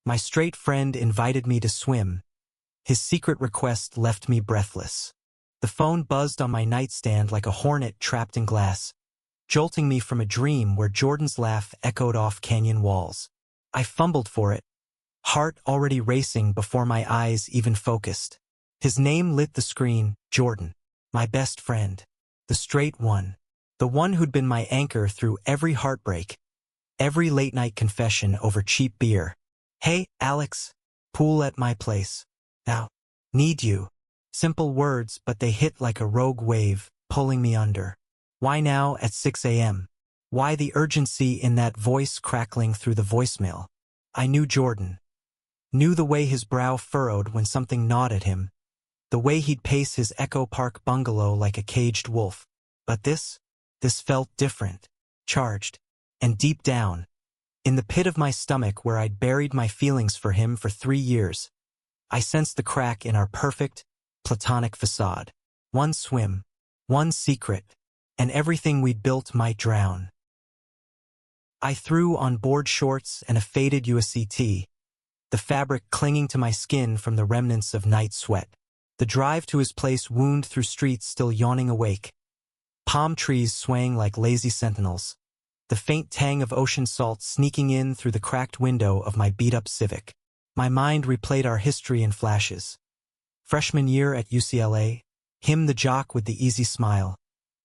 My straight friend invited me to swim. His secret request left me breathless. The phone buzzed on my nightstand like a hornet trapped in glass, jolting me from a dream where Jordan's laugh echoed off canyon walls. I fumbled for it, heart already racing before my eyes even focused. His name lit the screen, Jordan, my best friend, the straight one, the one who'd been my anchor through every heartbreak, every late-night confession over cheap beer. "Hey, Alex, pool at my place. Now, need you." Simple words, but they hit like a rogue wave, pulling me under. Why now at 6 a.m.? Why the urgency in that voice crackling through the voicemail? I knew Jordan. Knew the way his brow furrowed when something gnawed at him, the way he'd pace his Echo Park bungalow like a caged wolf. But this felt different, charged, and deep down, in the pit of my stomach where I'd buried my feelings for him for 3 years, I sensed the crack in our perfect, platonic facade. One swim, one secret, and everything we'd built might drown. I threw on board shorts and a faded USC tee, the fabric clinging to my skin from the remnants of night sweat. The drive to his place wound through streets still yawning awake, palm trees swaying like lazy sentinels, the faint tang of ocean salt sneaking in through the cracked window of my beat-up Civic. My mind replayed our history in flashes. Freshman year at UCLA, him the jock with the easy smile,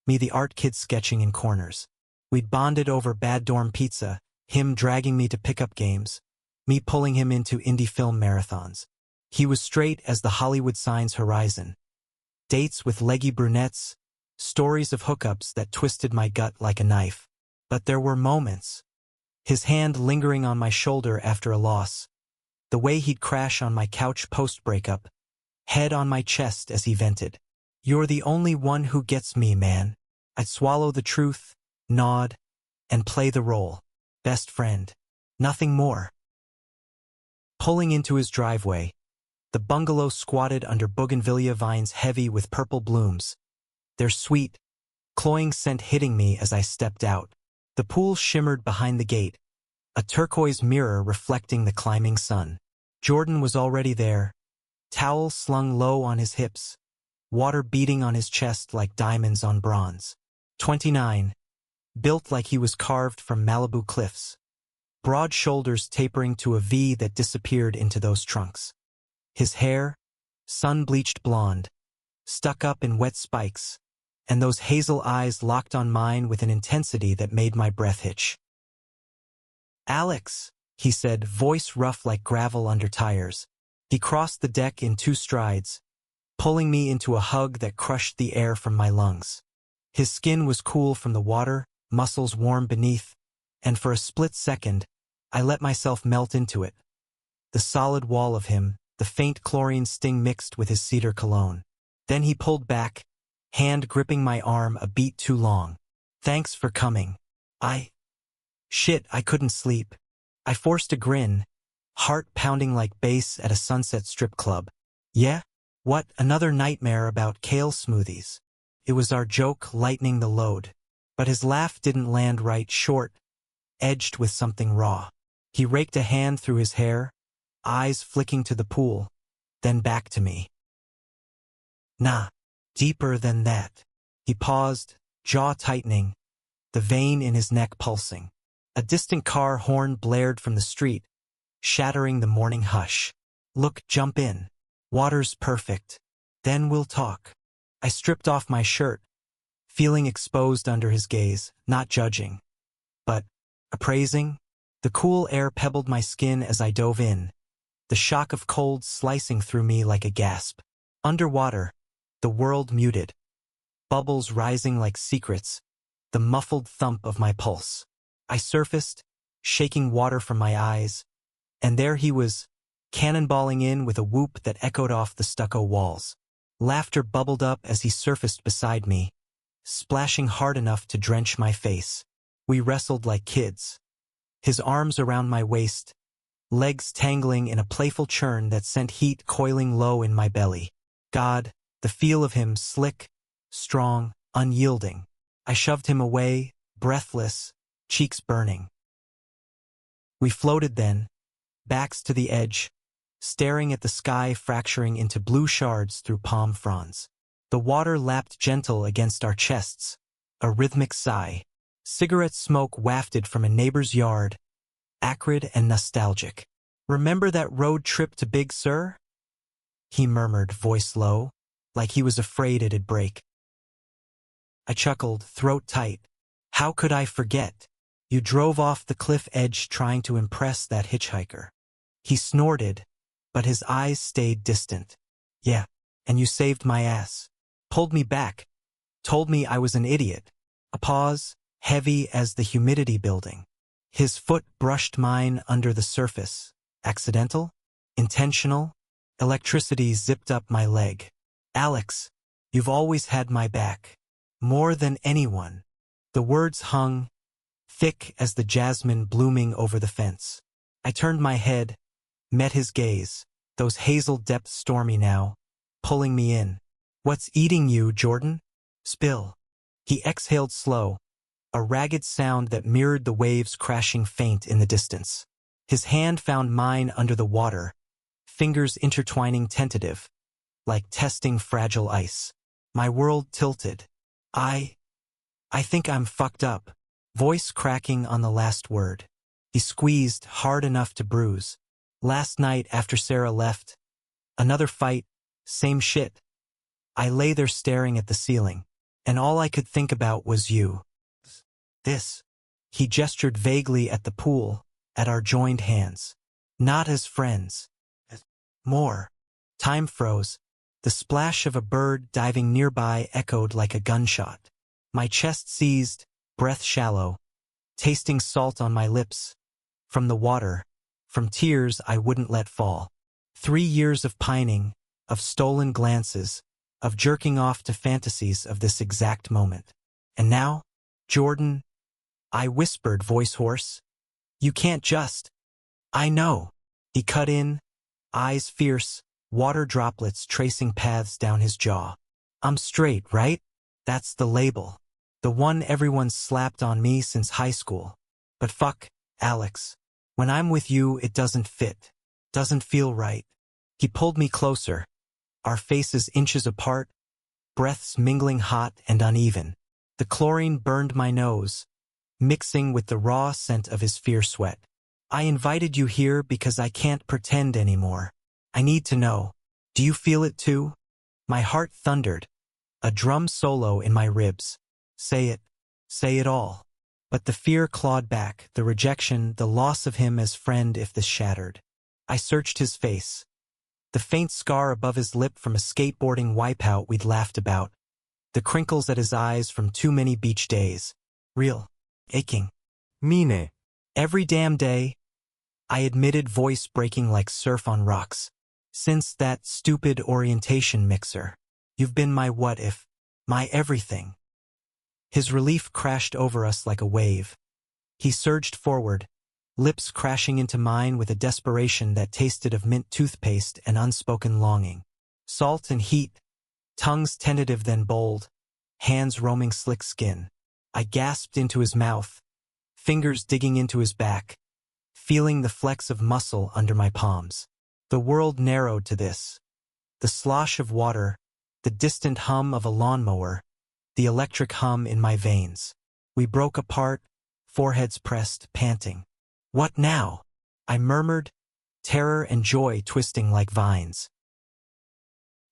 me the art kid sketching in corners. We'd bonded over bad dorm pizza, him dragging me to pickup games, me pulling him into indie film marathons. He was straight as the Hollywood sign's horizon. Dates with leggy brunettes, stories of hookups that twisted my gut like a knife. But there were moments. His hand lingering on my shoulder after a loss. The way he'd crash on my couch post-breakup, head on my chest as he vented. "You're the only one who gets me, man." I'd swallow the truth, nod, and play the role. Best friend. Nothing more. Pulling into his driveway, the bungalow squatted under bougainvillea vines heavy with purple blooms, their sweet, cloying scent hitting me as I stepped out. The pool shimmered behind the gate, a turquoise mirror reflecting the climbing sun. Jordan was already there, towel slung low on his hips, water beating on his chest like diamonds on bronze. 29, built like he was carved from Malibu cliffs, broad shoulders tapering to a V that disappeared into those trunks. His hair, sun-bleached blonde, stuck up in wet spikes, and those hazel eyes locked on mine with an intensity that made my breath hitch. "Alex," he said, voice rough like gravel under tires. He crossed the deck in 2 strides, pulling me into a hug that crushed the air from my lungs. His skin was cool from the water, muscles warm beneath, and for a split second, I let myself melt into it. The solid wall of him, the faint chlorine sting mixed with his cedar cologne. Then he pulled back, hand gripping my arm a beat too long. "Thanks for coming." I couldn't sleep. I forced a grin, heart pounding like bass at a Sunset Strip club. "Yeah? What, another nightmare about kale smoothies?" It was our joke lightening the load. But his laugh didn't land right, short, edged with something raw. He raked a hand through his hair, eyes flicking to the pool, then back to me. "Nah, deeper than that." He paused, jaw tightening, the vein in his neck pulsing. A distant car horn blared from the street, shattering the morning hush. "Look, jump in. Water's perfect. Then we'll talk." I stripped off my shirt, feeling exposed under his gaze, not judging, but appraising. The cool air pebbled my skin as I dove in, the shock of cold slicing through me like a gasp. Underwater, the world muted, bubbles rising like secrets, the muffled thump of my pulse. I surfaced, shaking water from my eyes, and there he was, cannonballing in with a whoop that echoed off the stucco walls. Laughter bubbled up as he surfaced beside me, splashing hard enough to drench my face. We wrestled like kids, his arms around my waist, legs tangling in a playful churn that sent heat coiling low in my belly. God, the feel of him slick, strong, unyielding. I shoved him away, breathless, cheeks burning. We floated then, backs to the edge, staring at the sky fracturing into blue shards through palm fronds. The water lapped gentle against our chests, a rhythmic sigh. Cigarette smoke wafted from a neighbor's yard, acrid and nostalgic. "Remember that road trip to Big Sur?" he murmured, voice low, like he was afraid it'd break. I chuckled, throat tight. "How could I forget? You drove off the cliff edge trying to impress that hitchhiker." He snorted, but his eyes stayed distant. "Yeah, and you saved my ass. Pulled me back. Told me I was an idiot." A pause, heavy as the humidity building. His foot brushed mine under the surface. Accidental? Intentional? Electricity zipped up my leg. "Alex, you've always had my back. More than anyone." The words hung, thick as the jasmine blooming over the fence. I turned my head, met his gaze, those hazel depths stormy now, pulling me in. "What's eating you, Jordan?" "Spill." He exhaled slow, a ragged sound that mirrored the waves crashing faint in the distance. His hand found mine under the water, fingers intertwining tentative, like testing fragile ice. My world tilted. I think I'm fucked up." Voice cracking on the last word. He squeezed hard enough to bruise. "Last night after Sarah left, another fight, same shit." I lay there staring at the ceiling, and all I could think about was you. "This." He gestured vaguely at the pool, at our joined hands. "Not as friends. As more." Time froze. The splash of a bird diving nearby echoed like a gunshot. My chest seized, breath shallow, tasting salt on my lips. From the water, from tears I wouldn't let fall. 3 years of pining, of stolen glances, of jerking off to fantasies of this exact moment. And now, Jordan, I whispered, voice hoarse. "You can't just." "I know." He cut in, eyes fierce, water droplets tracing paths down his jaw. "I'm straight, right? That's the label. The one everyone's slapped on me since high school. But fuck, Alex. When I'm with you, it doesn't fit. Doesn't feel right." He pulled me closer, our faces inches apart, breaths mingling hot and uneven. The chlorine burned my nose, mixing with the raw scent of his fierce sweat. "I invited you here because I can't pretend anymore. I need to know. Do you feel it too?" My heart thundered, a drum solo in my ribs. Say it all. But the fear clawed back, the rejection, the loss of him as friend if this shattered. I searched his face. The faint scar above his lip from a skateboarding wipeout we'd laughed about. The crinkles at his eyes from too many beach days. Real. Aching. Mine. Every damn day, I admitted, voice breaking like surf on rocks. "Since that stupid orientation mixer. You've been my what if, my everything." His relief crashed over us like a wave. He surged forward, lips crashing into mine with a desperation that tasted of mint toothpaste and unspoken longing. Salt and heat, tongues tentative then bold, hands roaming slick skin. I gasped into his mouth, fingers digging into his back, feeling the flecks of muscle under my palms. The world narrowed to this. The slosh of water, the distant hum of a lawnmower, the electric hum in my veins. We broke apart, foreheads pressed, panting. "What now?" I murmured, terror and joy twisting like vines.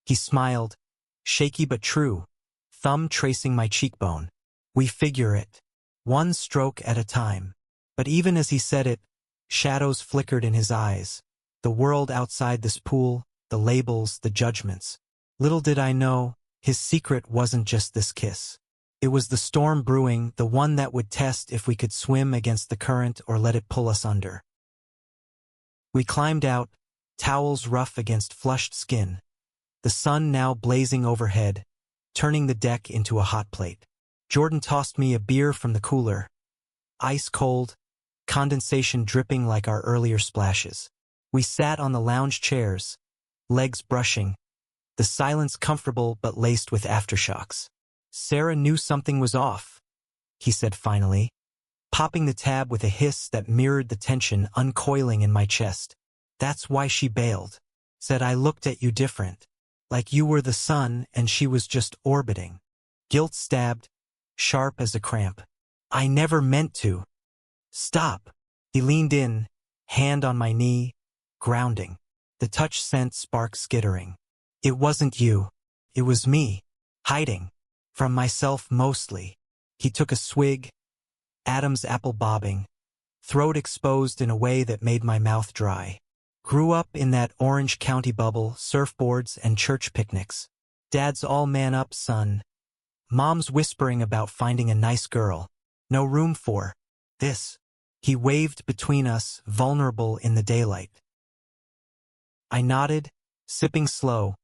He smiled, shaky but true, thumb tracing my cheekbone. "We figure it, one stroke at a time." But even as he said it, shadows flickered in his eyes. The world outside this pool, the labels, the judgments. Little did I know, his secret wasn't just this kiss. It was the storm brewing, the one that would test if we could swim against the current or let it pull us under. We climbed out, towels rough against flushed skin, the sun now blazing overhead, turning the deck into a hot plate. Jordan tossed me a beer from the cooler, ice cold, condensation dripping like our earlier splashes. We sat on the lounge chairs, legs brushing, the silence comfortable but laced with aftershocks. "Sarah knew something was off," he said finally, popping the tab with a hiss that mirrored the tension uncoiling in my chest. That's why she bailed. Said I looked at you different. Like you were the sun and she was just orbiting. Guilt stabbed, sharp as a cramp. I never meant to. Stop. He leaned in, hand on my knee, grounding. The touch sent sparks skittering. It wasn't you. It was me. Hiding. From myself mostly. He took a swig, Adam's apple bobbing, throat exposed in a way that made my mouth dry. Grew up in that Orange County bubble, surfboards and church picnics. Dad's all man up, son. Mom's whispering about finding a nice girl. No room for this. He waved between us, vulnerable in the daylight. I nodded, sipping slow,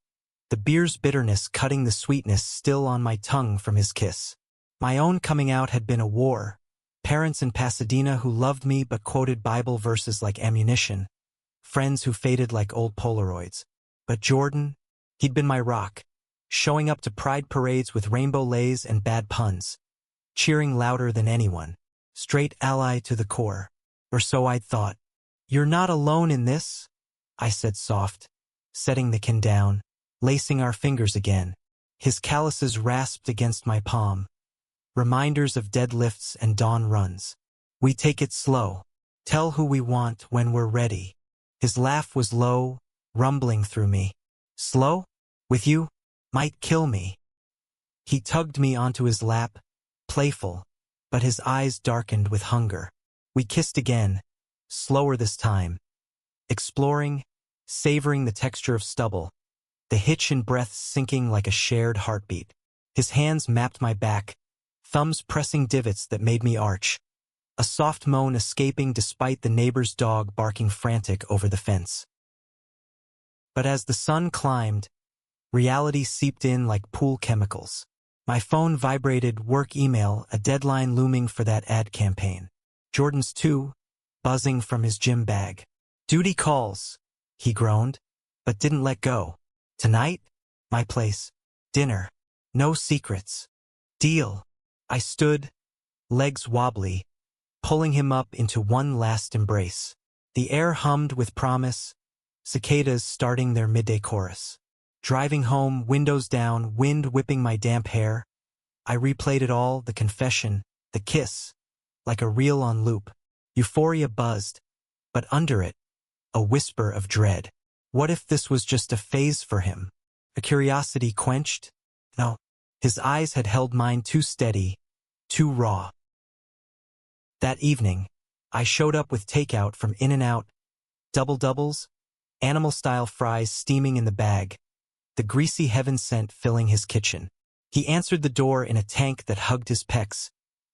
the beer's bitterness cutting the sweetness still on my tongue from his kiss. My own coming out had been a war. Parents in Pasadena who loved me but quoted Bible verses like ammunition. Friends who faded like old Polaroids. But Jordan, he'd been my rock. Showing up to pride parades with rainbow lays and bad puns. Cheering louder than anyone. Straight ally to the core. Or so I'd thought. You're not alone in this, I said soft, setting the can down, lacing our fingers again. His calluses rasped against my palm. Reminders of deadlifts and dawn runs. We take it slow. Tell who we want when we're ready. His laugh was low, rumbling through me. Slow? With you? Might kill me. He tugged me onto his lap, playful, but his eyes darkened with hunger. We kissed again, slower this time. Exploring, savoring the texture of stubble, the hitch in breaths sinking like a shared heartbeat. His hands mapped my back, thumbs pressing divots that made me arch. A soft moan escaping despite the neighbor's dog barking frantic over the fence. But as the sun climbed, reality seeped in like pool chemicals. My phone vibrated, work email, a deadline looming for that ad campaign. Jordan's too, buzzing from his gym bag. Duty calls, he groaned, but didn't let go. Tonight? My place. Dinner. No secrets. Deal. I stood, legs wobbly, pulling him up into one last embrace. The air hummed with promise, cicadas starting their midday chorus. Driving home, windows down, wind whipping my damp hair. I replayed it all, the confession, the kiss, like a reel on loop. Euphoria buzzed, but under it, a whisper of dread. What if this was just a phase for him? A curiosity quenched? No. His eyes had held mine too steady, too raw. That evening, I showed up with takeout from In-N-Out, double-doubles, animal-style fries steaming in the bag, the greasy heaven scent filling his kitchen. He answered the door in a tank that hugged his pecs,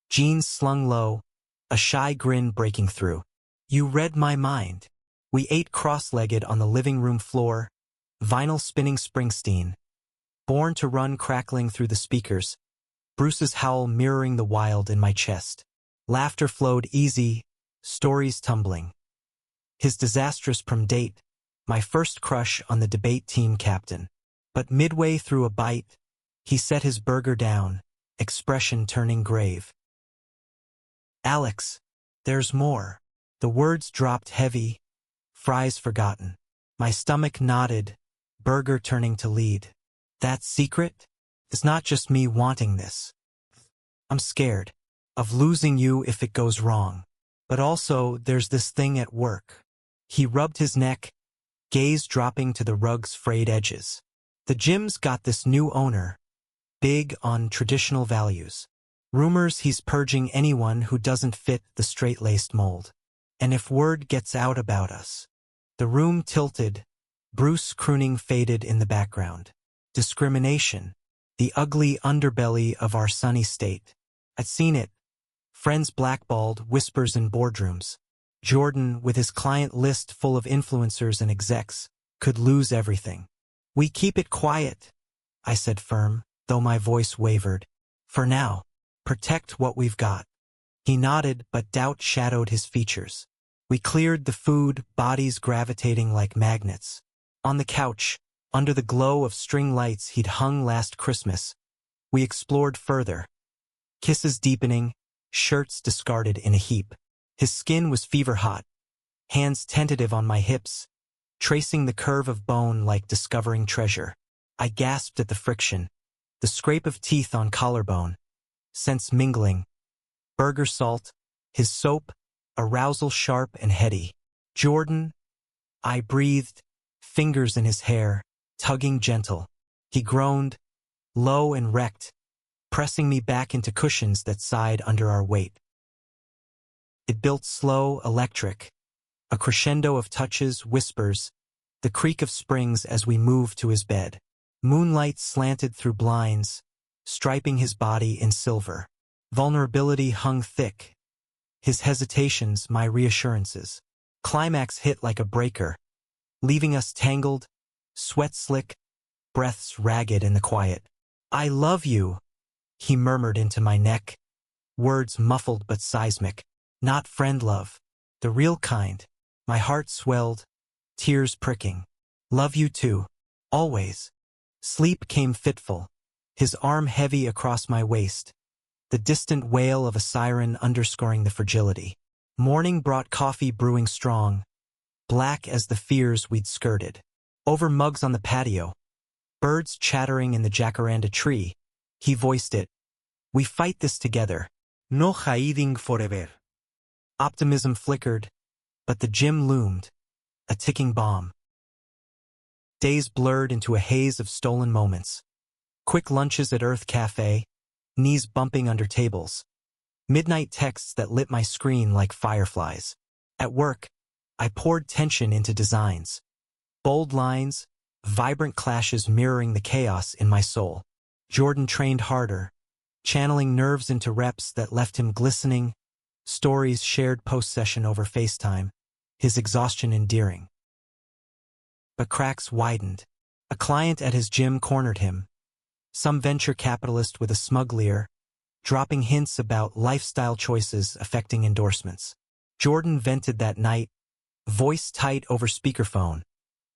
jeans slung low, a shy grin breaking through. You read my mind. We ate cross-legged on the living room floor, vinyl spinning Springsteen, Born to Run crackling through the speakers, Bruce's howl mirroring the wild in my chest. Laughter flowed easy, stories tumbling. His disastrous prom date, my first crush on the debate team captain. But midway through a bite, he set his burger down, expression turning grave. Alex, there's more. The words dropped heavy, fries forgotten. My stomach nodded, burger turning to lead. That secret? It's not just me wanting this. I'm scared of losing you if it goes wrong. But also, there's this thing at work. He rubbed his neck, gaze dropping to the rug's frayed edges. The gym's got this new owner, big on traditional values. Rumors he's purging anyone who doesn't fit the straight-laced mold. And if word gets out about us. The room tilted, Bruce crooning faded in the background. Discrimination, the ugly underbelly of our sunny state. I'd seen it. Friends blackballed, whispers in boardrooms. Jordan, with his client list full of influencers and execs, could lose everything. We keep it quiet, I said firm, though my voice wavered. For now, protect what we've got. He nodded, but doubt shadowed his features. We cleared the food, bodies gravitating like magnets. On the couch, under the glow of string lights he'd hung last Christmas, we explored further. Kisses deepening, shirts discarded in a heap. His skin was fever hot, hands tentative on my hips, tracing the curve of bone like discovering treasure. I gasped at the friction, the scrape of teeth on collarbone, scents mingling, burger salt, his soap, arousal sharp and heady. Jordan, I breathed, fingers in his hair, tugging gentle. He groaned, low and wrecked, pressing me back into cushions that sighed under our weight. It built slow, electric, a crescendo of touches, whispers, the creak of springs as we moved to his bed. Moonlight slanted through blinds, striping his body in silver. Vulnerability hung thick, his hesitations my reassurances. Climax hit like a breaker, leaving us tangled, sweat slick, breaths ragged in the quiet. I love you, he murmured into my neck, words muffled but seismic. Not friend love, the real kind. My heart swelled, tears pricking. Love you too, always. Sleep came fitful, his arm heavy across my waist, the distant wail of a siren underscoring the fragility. Morning brought coffee brewing strong, black as the fears we'd skirted. Over mugs on the patio, birds chattering in the jacaranda tree, he voiced it. We fight this together. No hiding forever. Optimism flickered, but the gym loomed, a ticking bomb. Days blurred into a haze of stolen moments. Quick lunches at Earth Cafe, knees bumping under tables. Midnight texts that lit my screen like fireflies. At work, I poured tension into designs. Bold lines, vibrant clashes mirroring the chaos in my soul. Jordan trained harder, channeling nerves into reps that left him glistening, stories shared post-session over FaceTime, his exhaustion endearing. But cracks widened. A client at his gym cornered him, some venture capitalist with a smug leer, dropping hints about lifestyle choices affecting endorsements. Jordan vented that night, voice tight over speakerphone,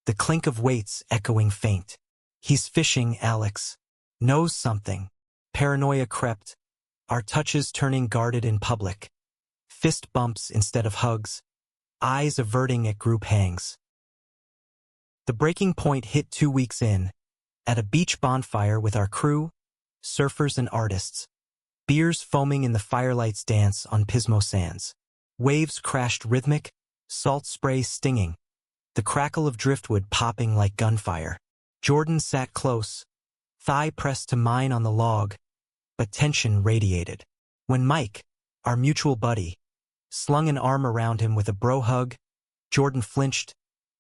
the clink of weights echoing faint. He's fishing, Alex. Knows something. Paranoia crept, our touches turning guarded in public. Fist bumps instead of hugs, eyes averting at group hangs. The breaking point hit 2 weeks in, at a beach bonfire with our crew, surfers and artists. Beers foaming in the firelight's dance on Pismo sands. Waves crashed rhythmic, salt spray stinging, the crackle of driftwood popping like gunfire. Jordan sat close, thigh pressed to mine on the log, but tension radiated. When Mike, our mutual buddy, slung an arm around him with a bro hug, Jordan flinched,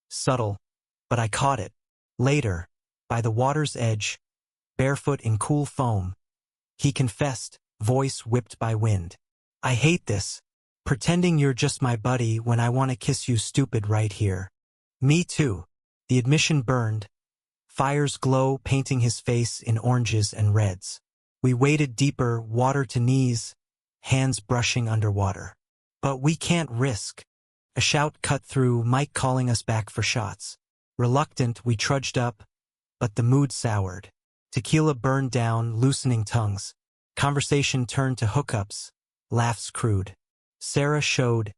subtle, but I caught it. Later, by the water's edge, barefoot in cool foam, he confessed, voice whipped by wind. I hate this, pretending you're just my buddy when I want to kiss you stupid right here. Me too. The admission burned, fire's glow painting his face in oranges and reds. We waded deeper, water to knees, hands brushing underwater. But we can't risk. A shout cut through, Mike calling us back for shots. Reluctant, we trudged up, but the mood soured. Tequila burned down, loosening tongues. Conversation turned to hookups, laughs crude. Sarah showed,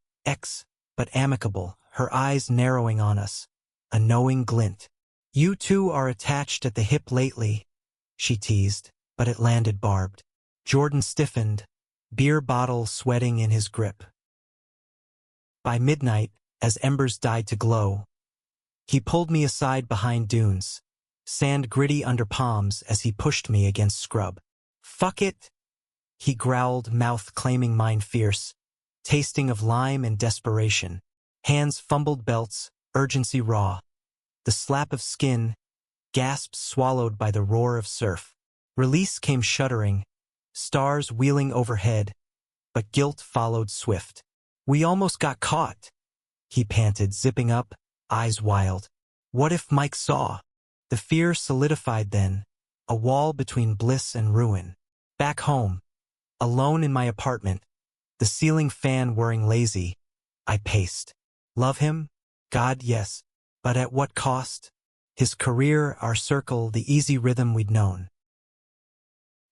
but amicable, her eyes narrowing on us, a knowing glint. You two are attached at the hip lately, she teased, but it landed barbed. Jordan stiffened, beer bottle sweating in his grip. By midnight, as embers died to glow, he pulled me aside behind dunes, sand gritty under palms as he pushed me against scrub. Fuck it, he growled, mouth claiming mine fierce, tasting of lime and desperation. Hands fumbled belts, urgency raw. The slap of skin, gasps swallowed by the roar of surf. Release came shuddering, stars wheeling overhead, but guilt followed swift. We almost got caught, he panted, zipping up, eyes wild. What if Mike saw? The fear solidified then, a wall between bliss and ruin. Back home, alone in my apartment, the ceiling fan whirring lazy, I paced. Love him? God, yes. But at what cost? His career, our circle, the easy rhythm we'd known.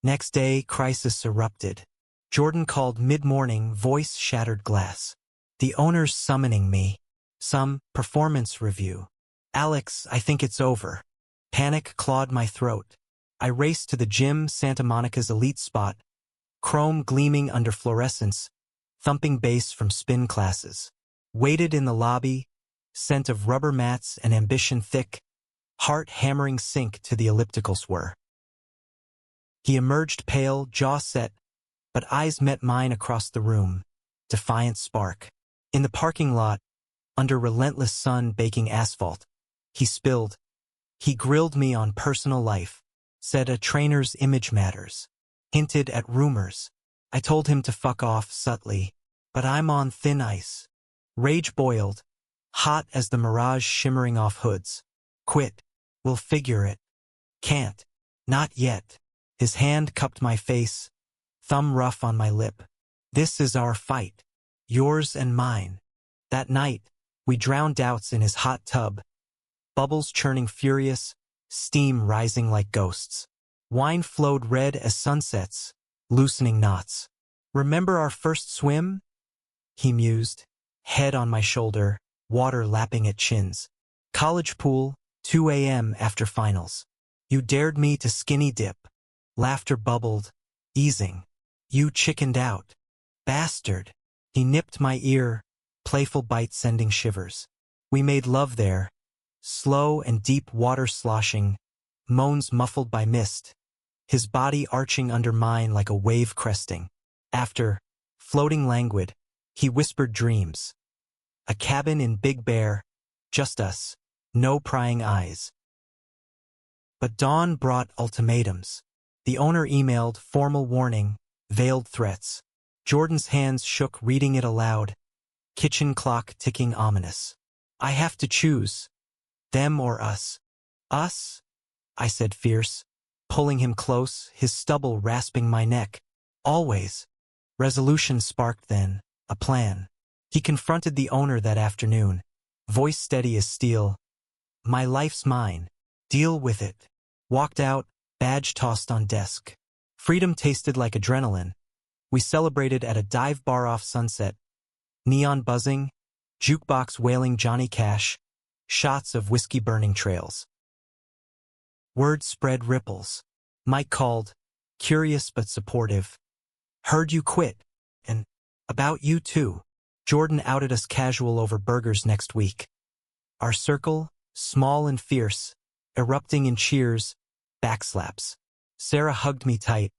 Next day, crisis erupted. Jordan called mid-morning, voice shattered glass. The owner's summoning me. Some performance review. Alex, I think it's over. Panic clawed my throat. I raced to the gym, Santa Monica's elite spot, chrome gleaming under fluorescence, thumping bass from spin classes. Waited in the lobby, scent of rubber mats and ambition thick, heart hammering sync to the elliptical swir. He emerged pale, jaw set, but eyes met mine across the room, defiant spark. In the parking lot, under relentless sun baking asphalt, he spilled. He grilled me on personal life, said a trainer's image matters, hinted at rumors. I told him to fuck off subtly, but I'm on thin ice. Rage boiled, hot as the mirage shimmering off hoods. Quit. We'll figure it. Can't. Not yet. His hand cupped my face, thumb rough on my lip. This is our fight. Yours and mine. That night, we drowned doubts in his hot tub. Bubbles churning furious, steam rising like ghosts. Wine flowed red as sunsets, loosening knots. Remember our first swim? He mused, head on my shoulder, water lapping at chins. College pool, 2 a.m. after finals. You dared me to skinny dip. Laughter bubbled, easing. You chickened out. Bastard. He nipped my ear, playful bite sending shivers. We made love there, slow and deep water sloshing, moans muffled by mist, his body arching under mine like a wave cresting. After, floating languid, he whispered dreams. A cabin in Big Bear, just us, no prying eyes. But dawn brought ultimatums. The owner emailed formal warning, veiled threats. Jordan's hands shook reading it aloud, kitchen clock ticking ominous. I have to choose. Them or us. Us? I said fierce, pulling him close, his stubble rasping my neck. Always. Resolution sparked then, a plan. He confronted the owner that afternoon, voice steady as steel. My life's mine. Deal with it. Walked out, badge tossed on desk. Freedom tasted like adrenaline. We celebrated at a dive bar off Sunset. Neon buzzing, jukebox wailing Johnny Cash, shots of whiskey burning trails. Word spread ripples. Mike called, curious but supportive. Heard you quit. And about you too. Jordan outed us casual over burgers next week. Our circle, small and fierce, erupting in cheers, backslaps. Sarah hugged me tight.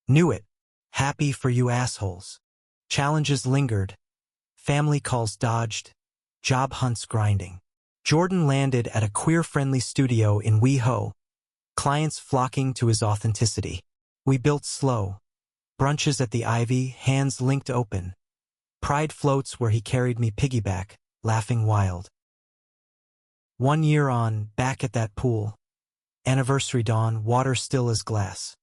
Knew it. Happy for you assholes. Challenges lingered. Family calls dodged. Job hunts grinding. Jordan landed at a queer-friendly studio in WeHo, clients flocking to his authenticity. We built slow. Brunches at the Ivy, hands linked open. Pride floats where he carried me piggyback, laughing wild. 1 year on, back at that pool. Anniversary dawn, water still as glass.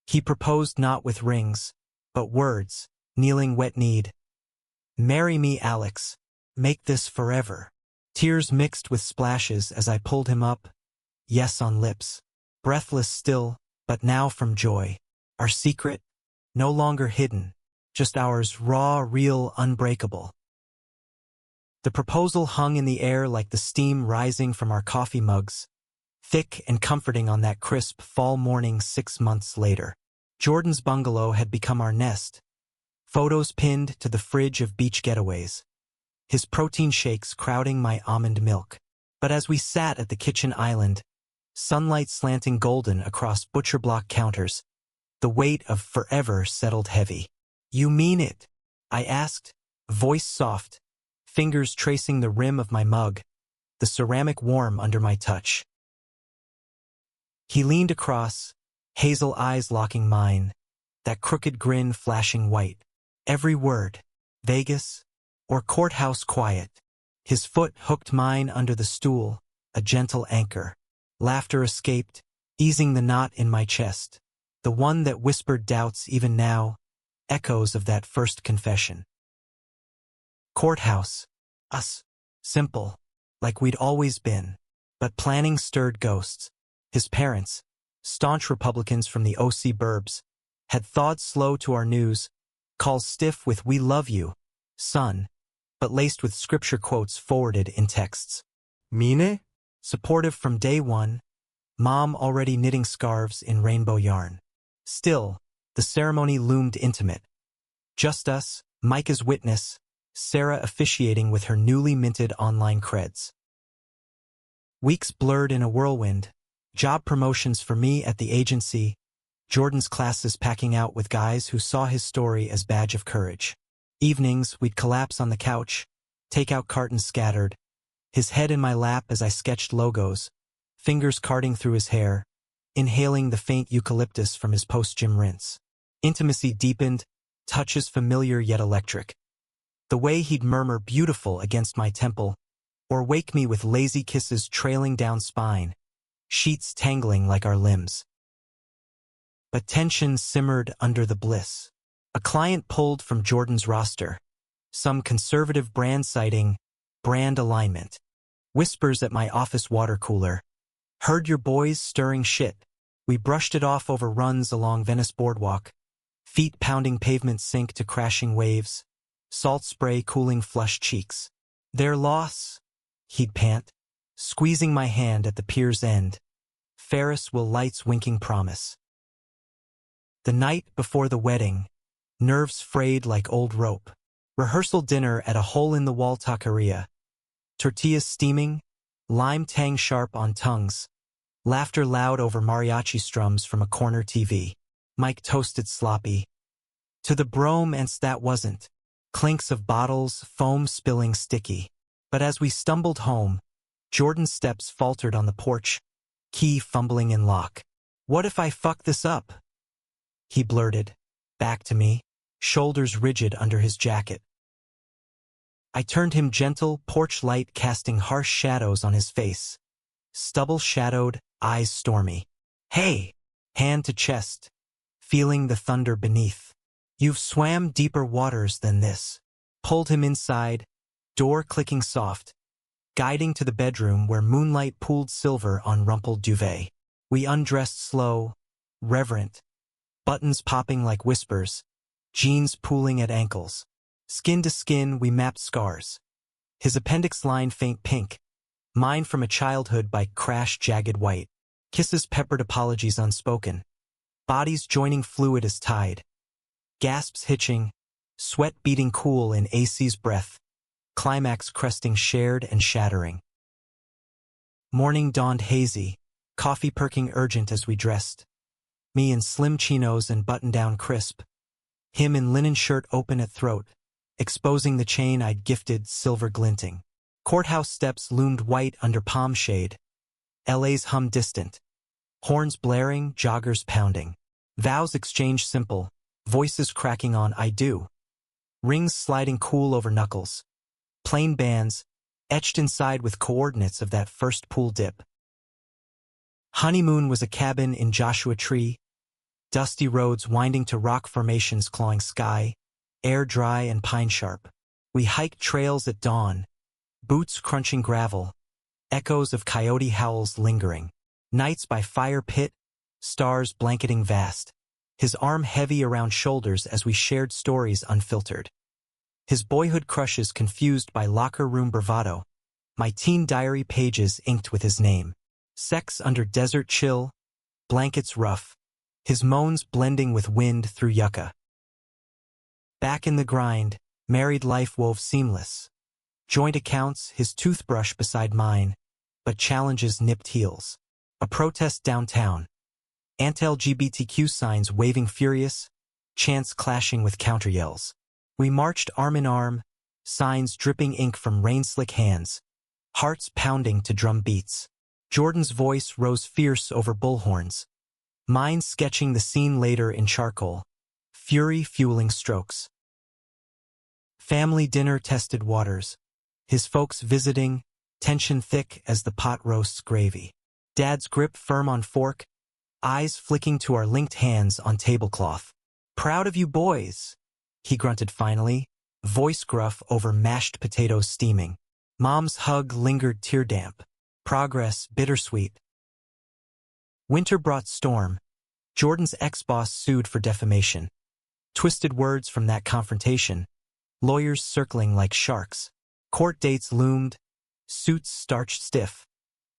He proposed not with rings, but words, kneeling wet-kneed. Marry me, Alex. Make this forever. Tears mixed with splashes as I pulled him up. Yes on lips. Breathless still, but now from joy. Our secret, no longer hidden, just ours raw, real, unbreakable. The proposal hung in the air like the steam rising from our coffee mugs, thick and comforting on that crisp fall morning 6 months later. Jordan's bungalow had become our nest, photos pinned to the fridge of beach getaways, his protein shakes crowding my almond milk. But as we sat at the kitchen island, sunlight slanting golden across butcher block counters, the weight of forever settled heavy. You mean it? I asked, voice soft, fingers tracing the rim of my mug, the ceramic warm under my touch. He leaned across, hazel eyes locking mine, that crooked grin flashing white. Every word, Vegas, or courthouse quiet. His foot hooked mine under the stool, a gentle anchor. Laughter escaped, easing the knot in my chest, the one that whispered doubts even now, echoes of that first confession. Courthouse. Us. Simple. Like we'd always been. But planning stirred ghosts. His parents, staunch Republicans from the OC burbs, had thawed slow to our news, calls stiff with "We love you, son," but laced with scripture quotes forwarded in texts. Mine? Supportive from day one, Mom already knitting scarves in rainbow yarn. Still, the ceremony loomed intimate. Just us, Mike as witness, Sarah officiating with her newly minted online creds. Weeks blurred in a whirlwind, job promotions for me at the agency, Jordan's classes packing out with guys who saw his story as badge of courage. Evenings, we'd collapse on the couch, takeout cartons scattered, his head in my lap as I sketched logos, fingers carting through his hair, inhaling the faint eucalyptus from his post-gym rinse. Intimacy deepened, touches familiar yet electric. The way he'd murmur beautiful against my temple, or wake me with lazy kisses trailing down spine, sheets tangling like our limbs. But tension simmered under the bliss. A client pulled from Jordan's roster. Some conservative brand citing brand alignment. Whispers at my office water cooler. Heard your boys stirring shit. We brushed it off over runs along Venice Boardwalk. Feet pounding pavement sink to crashing waves. Salt spray cooling flushed cheeks. Their loss, he'd pant, squeezing my hand at the pier's end. Ferris wheel lights winking promise. The night before the wedding, nerves frayed like old rope. Rehearsal dinner at a hole-in-the-wall taqueria. Tortillas steaming, lime tang sharp on tongues. Laughter loud over mariachi strums from a corner TV. Mike toasted sloppy. To the bromance that wasn't. Clinks of bottles, foam spilling sticky. But as we stumbled home, Jordan's steps faltered on the porch, key fumbling in lock. What if I fuck this up? He blurted, back to me, shoulders rigid under his jacket. I turned him gentle, porch light casting harsh shadows on his face. Stubble shadowed, eyes stormy. Hey! Hand to chest, feeling the thunder beneath. You've swam deeper waters than this. Pulled him inside, door clicking soft, guiding to the bedroom where moonlight pooled silver on rumpled duvet. We undressed slow, reverent, buttons popping like whispers, jeans pooling at ankles. Skin to skin, we mapped scars. His appendix line faint pink, mine from a childhood by crash jagged white. Kisses peppered apologies unspoken. Bodies joining fluid as tide. Gasps hitching, sweat beating cool in AC's breath. Climax cresting shared and shattering. Morning dawned hazy, coffee perking urgent as we dressed. Me in slim chinos and button-down crisp. Him in linen shirt open at throat, exposing the chain I'd gifted silver glinting. Courthouse steps loomed white under palm shade. LA's hum distant. Horns blaring, joggers pounding. Vows exchanged simple, voices cracking on I do. Rings sliding cool over knuckles. Plain bands, etched inside with coordinates of that first pool dip. Honeymoon was a cabin in Joshua Tree. Dusty roads winding to rock formations clawing sky, air dry and pine sharp. We hiked trails at dawn, boots crunching gravel, echoes of coyote howls lingering. Nights by fire pit, stars blanketing vast. His arm heavy around shoulders as we shared stories unfiltered. His boyhood crushes confused by locker room bravado. My teen diary pages inked with his name. Sex under desert chill, blankets rough. His moans blending with wind through yucca. Back in the grind, married life wove seamless. Joint accounts, his toothbrush beside mine, but challenges nipped heels. A protest downtown. Anti-LGBTQ signs waving furious, chants clashing with counter-yells. We marched arm in arm, signs dripping ink from rain-slick hands, hearts pounding to drum beats. Jordan's voice rose fierce over bullhorns, mine sketching the scene later in charcoal, fury fueling strokes. Family dinner tested waters, his folks visiting, tension thick as the pot roasts gravy. Dad's grip firm on fork, eyes flicking to our linked hands on tablecloth. Proud of you boys, he grunted finally, voice gruff over mashed potatoes steaming. Mom's hug lingered tear damp, progress bittersweet. Winter brought storm. Jordan's ex-boss sued for defamation. Twisted words from that confrontation. Lawyers circling like sharks. Court dates loomed. suits starched stiff,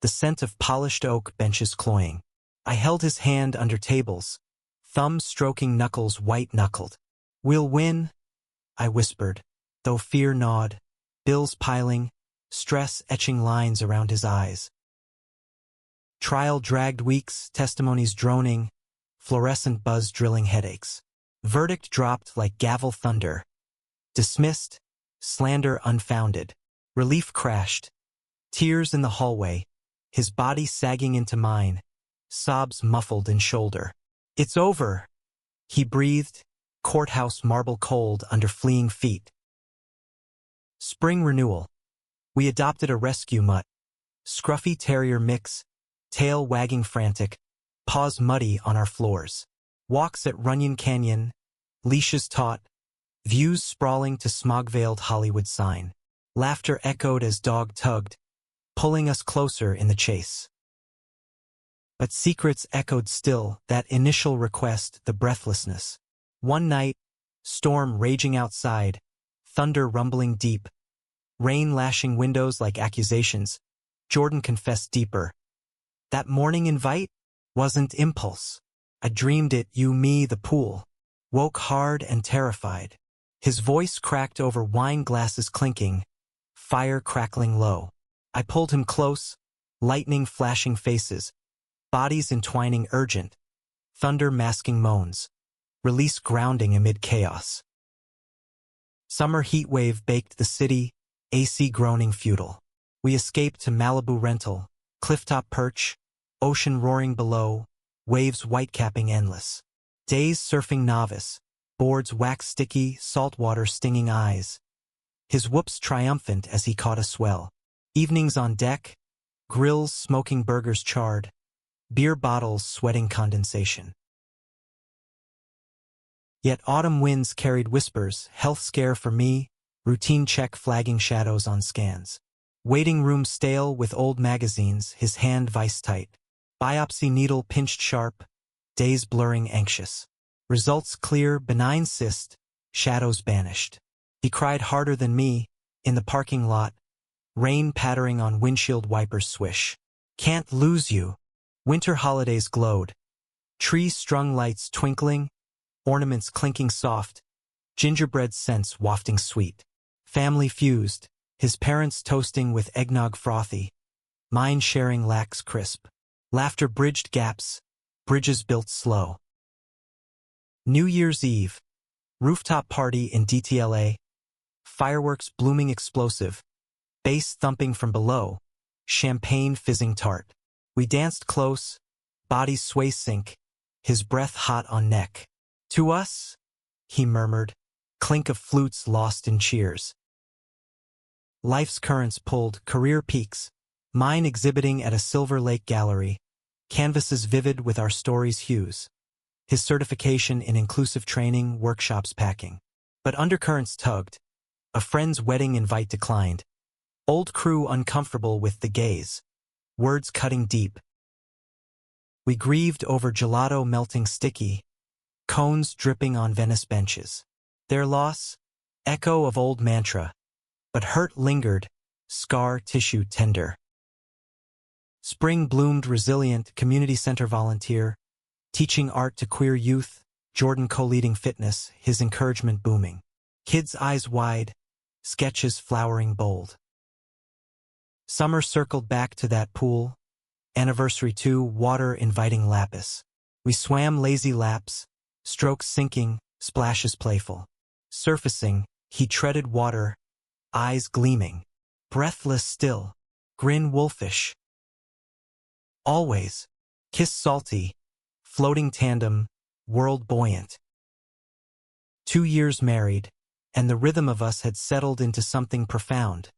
the scent of polished oak benches cloying. I held his hand under tables, thumb stroking knuckles white-knuckled. "We'll win," I whispered, though fear gnawed, bills piling, stress etching lines around his eyes. Trial dragged weeks, testimonies droning, fluorescent buzz drilling headaches. Verdict dropped like gavel thunder. Dismissed, slander unfounded. Relief crashed. Tears in the hallway, his body sagging into mine, sobs muffled in shoulder. "It's over," he breathed, courthouse marble cold under fleeing feet. Spring renewal. We adopted a rescue mutt. Scruffy terrier mix, tail wagging frantic, paws muddy on our floors. Walks at Runyon Canyon, leashes taut, views sprawling to smog-veiled Hollywood sign. Laughter echoed as dog tugged, pulling us closer in the chase. But secrets echoed still, that initial request, the breathlessness. One night, storm raging outside, thunder rumbling deep, rain lashing windows like accusations, Jordan confessed deeper. That morning invite wasn't impulse. I dreamed it, you, me, the pool. Woke hard and terrified. His voice cracked over wine glasses clinking, fire crackling low. I pulled him close, lightning flashing faces, bodies entwining urgent, thunder masking moans, release grounding amid chaos. Summer heat wave baked the city, AC groaning futile. We escaped to Malibu rental, clifftop perch, ocean roaring below, waves whitecapping endless. Days surfing novice, boards wax sticky, saltwater stinging eyes. His whoops triumphant as he caught a swell. Evenings on deck, grills smoking burgers charred, beer bottles sweating condensation. Yet autumn winds carried whispers, health scare for me, routine check flagging shadows on scans. Waiting room stale with old magazines, his hand vice tight. Biopsy needle pinched sharp, days blurring anxious. Results clear, benign cyst, shadows banished. He cried harder than me, in the parking lot, rain pattering on windshield wipers swish. Can't lose you. Winter holidays glowed. Tree-strung lights twinkling, ornaments clinking soft, gingerbread scents wafting sweet. Family fused, his parents toasting with eggnog frothy, mine sharing lax crisp. Laughter bridged gaps, bridges built slow. New Year's Eve, rooftop party in DTLA, fireworks blooming explosive, bass thumping from below, champagne fizzing tart. We danced close, bodies sway sync, his breath hot on neck. "To us," he murmured, clink of flutes lost in cheers. Life's currents pulled, career peaks, mine exhibiting at a Silver Lake gallery, canvases vivid with our story's hues. His certification in inclusive training, workshops packing. But undercurrents tugged. A friend's wedding invite declined. Old crew uncomfortable with the gaze. Words cutting deep. We grieved over gelato melting sticky, cones dripping on Venice benches. Their loss, echo of old mantra, but hurt lingered, scar tissue tender. Spring bloomed resilient, community center volunteer, teaching art to queer youth, Jordan co-leading fitness, his encouragement booming. Kids' eyes wide, sketches flowering bold. Summer circled back to that pool, anniversary 2, water inviting lapis. We swam lazy laps, strokes sinking, splashes playful. Surfacing, he treaded water, eyes gleaming, breathless still, grin wolfish. Always, kiss salty, floating tandem, world buoyant. 2 years married, and the rhythm of us had settled into something profound.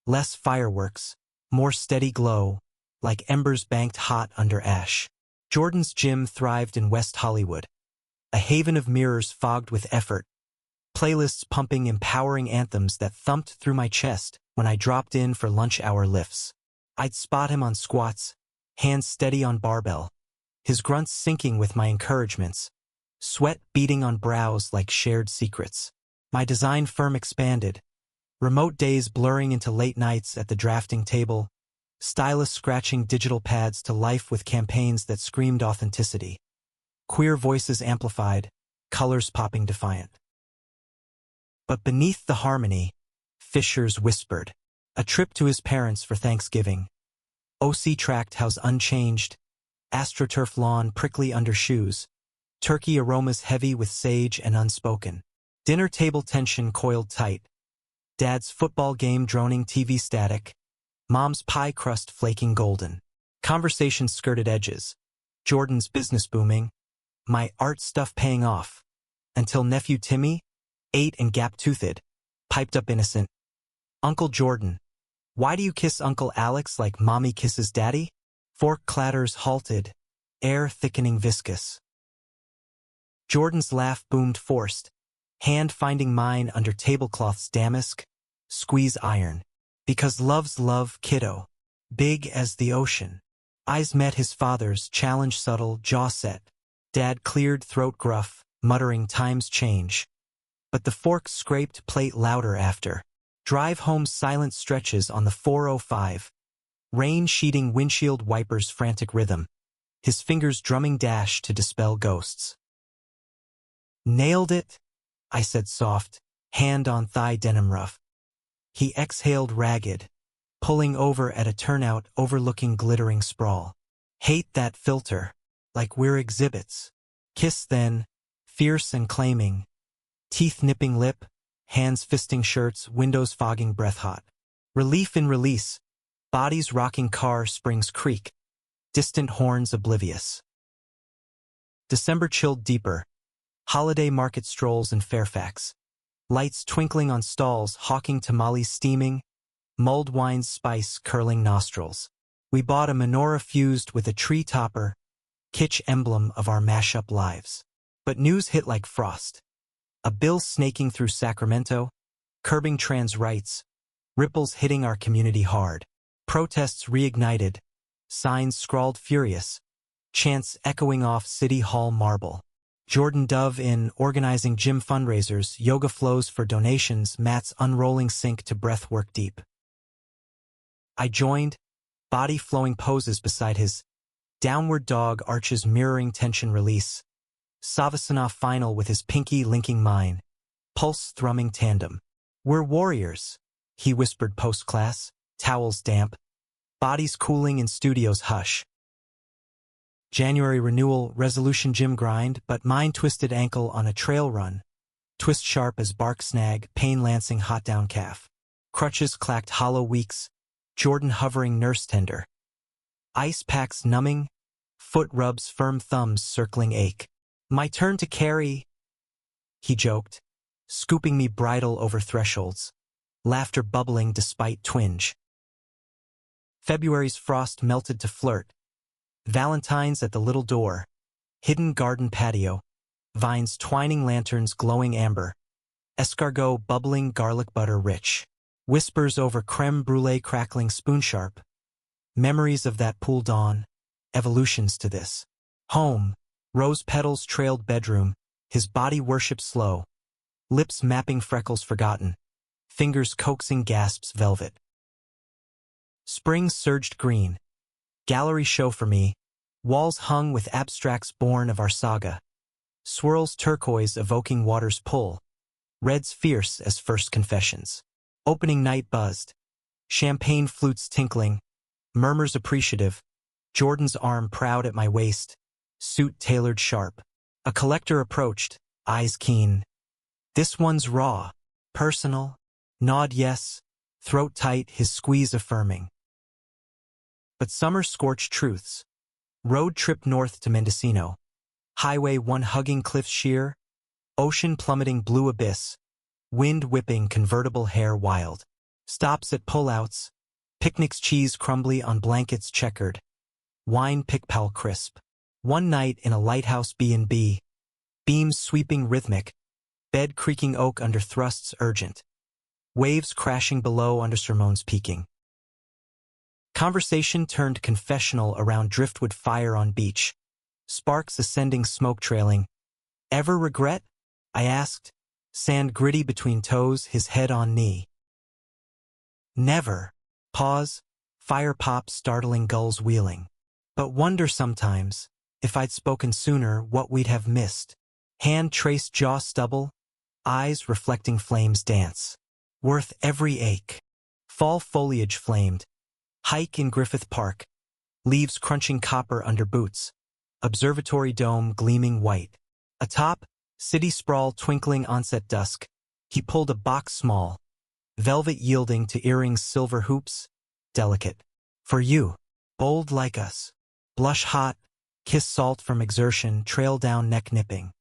Less fireworks, more steady glow, like embers banked hot under ash. Jordan's gym thrived in West Hollywood, a haven of mirrors fogged with effort, playlists pumping empowering anthems that thumped through my chest when I dropped in for lunch hour lifts. I'd spot him on squats, hands steady on barbell, his grunts syncing with my encouragements, sweat beading on brows like shared secrets. My design firm expanded, Remote days blurring into late nights at the drafting table, stylus scratching digital pads to life with campaigns that screamed authenticity. Queer voices amplified, colors popping defiant. But beneath the harmony, fissures whispered. A trip to his parents for Thanksgiving. OC tracked house unchanged, AstroTurf lawn prickly under shoes, turkey aromas heavy with sage and unspoken. Dinner table tension coiled tight, Dad's football game droning TV static, Mom's pie crust flaking golden. Conversations skirted edges, Jordan's business booming, my art stuff paying off, until nephew Timmy, 8 and gap-toothed, piped up innocent. Uncle Jordan, why do you kiss Uncle Alex like Mommy kisses Daddy? Fork clatters halted, air thickening viscous. Jordan's laugh boomed forced, hand finding mine under tablecloth's damask, squeeze iron. Because love's love, kiddo, big as the ocean. Eyes met his father's, challenge subtle, jaw set. Dad cleared throat gruff, muttering times change. But the fork scraped plate louder after. Drive home silent stretches on the 405. Rain sheeting windshield wipers frantic rhythm. His fingers drumming dash to dispel ghosts. Nailed it, I said soft, hand on thigh denim rough. He exhaled ragged, pulling over at a turnout overlooking glittering sprawl. Hate that filter, like we're exhibits. Kiss then, fierce and claiming. Teeth nipping lip, hands fisting shirts, windows fogging breath hot. Relief in release, bodies rocking car springs creak, distant horns oblivious. December chilled deeper, holiday market strolls in Fairfax. Lights twinkling on stalls, hawking tamales steaming, mulled wine's spice curling nostrils. We bought a menorah fused with a tree topper, kitsch emblem of our mashup lives. But news hit like frost. A bill snaking through Sacramento, curbing trans rights, ripples hitting our community hard. Protests reignited, signs scrawled furious, chants echoing off City Hall marble. Jordan Dove in organizing gym fundraisers, yoga flows for donations, mats unrolling sink to breath work deep. I joined, body flowing poses beside his downward dog arches mirroring tension release. Savasana final with his pinky linking mine, pulse thrumming tandem. We're warriors, he whispered post-class, towels damp, bodies cooling in studio's hush. January renewal, resolution gym grind, but mine twisted ankle on a trail run. Twist sharp as bark snag, pain lancing hot down calf. Crutches clacked hollow weeks, Jordan hovering nurse tender. Ice packs numbing, foot rubs firm thumbs circling ache. My turn to carry, he joked, scooping me bridle over thresholds. Laughter bubbling despite twinge. February's frost melted to flirt. Valentines at the little door, hidden garden patio, vines twining lanterns glowing amber, escargot bubbling garlic butter rich, whispers over creme brulee crackling spoon sharp, memories of that pool dawn, evolutions to this. Home, rose petals trailed bedroom, his body worship slow, lips mapping freckles forgotten, fingers coaxing gasps velvet. Spring surged green. Gallery show for me, walls hung with abstracts born of our saga. Swirls turquoise evoking water's pull, reds fierce as first confessions. Opening night buzzed, champagne flutes tinkling, murmurs appreciative, Jordan's arm proud at my waist, suit tailored sharp. A collector approached, eyes keen. This one's raw, personal, nod yes, throat tight, his squeeze affirming. But summer scorched truths. Road trip north to Mendocino. Highway 1 hugging cliffs sheer. Ocean plummeting blue abyss. Wind whipping convertible hair wild. Stops at pullouts. Picnics cheese crumbly on blankets checkered. Wine pickpal crisp. One night in a lighthouse B&B. Beams sweeping rhythmic. Bed creaking oak under thrusts urgent. Waves crashing below under sermons peaking. Conversation turned confessional around driftwood fire on beach. Sparks ascending smoke trailing. Ever regret? I asked. Sand gritty between toes, his head on knee. Never. Pause. Fire pop, startling gulls wheeling. But wonder sometimes, if I'd spoken sooner, what we'd have missed. Hand traced jaw stubble, eyes reflecting flames dance. Worth every ache. Fall foliage flamed. Hike in Griffith Park. Leaves crunching copper under boots. Observatory dome gleaming white. Atop, city sprawl twinkling onset dusk. He pulled a box small. Velvet yielding to earrings, silver hoops. Delicate. For you. Bold like us. Blush hot. Kiss salt from exertion, trail down neck nipping.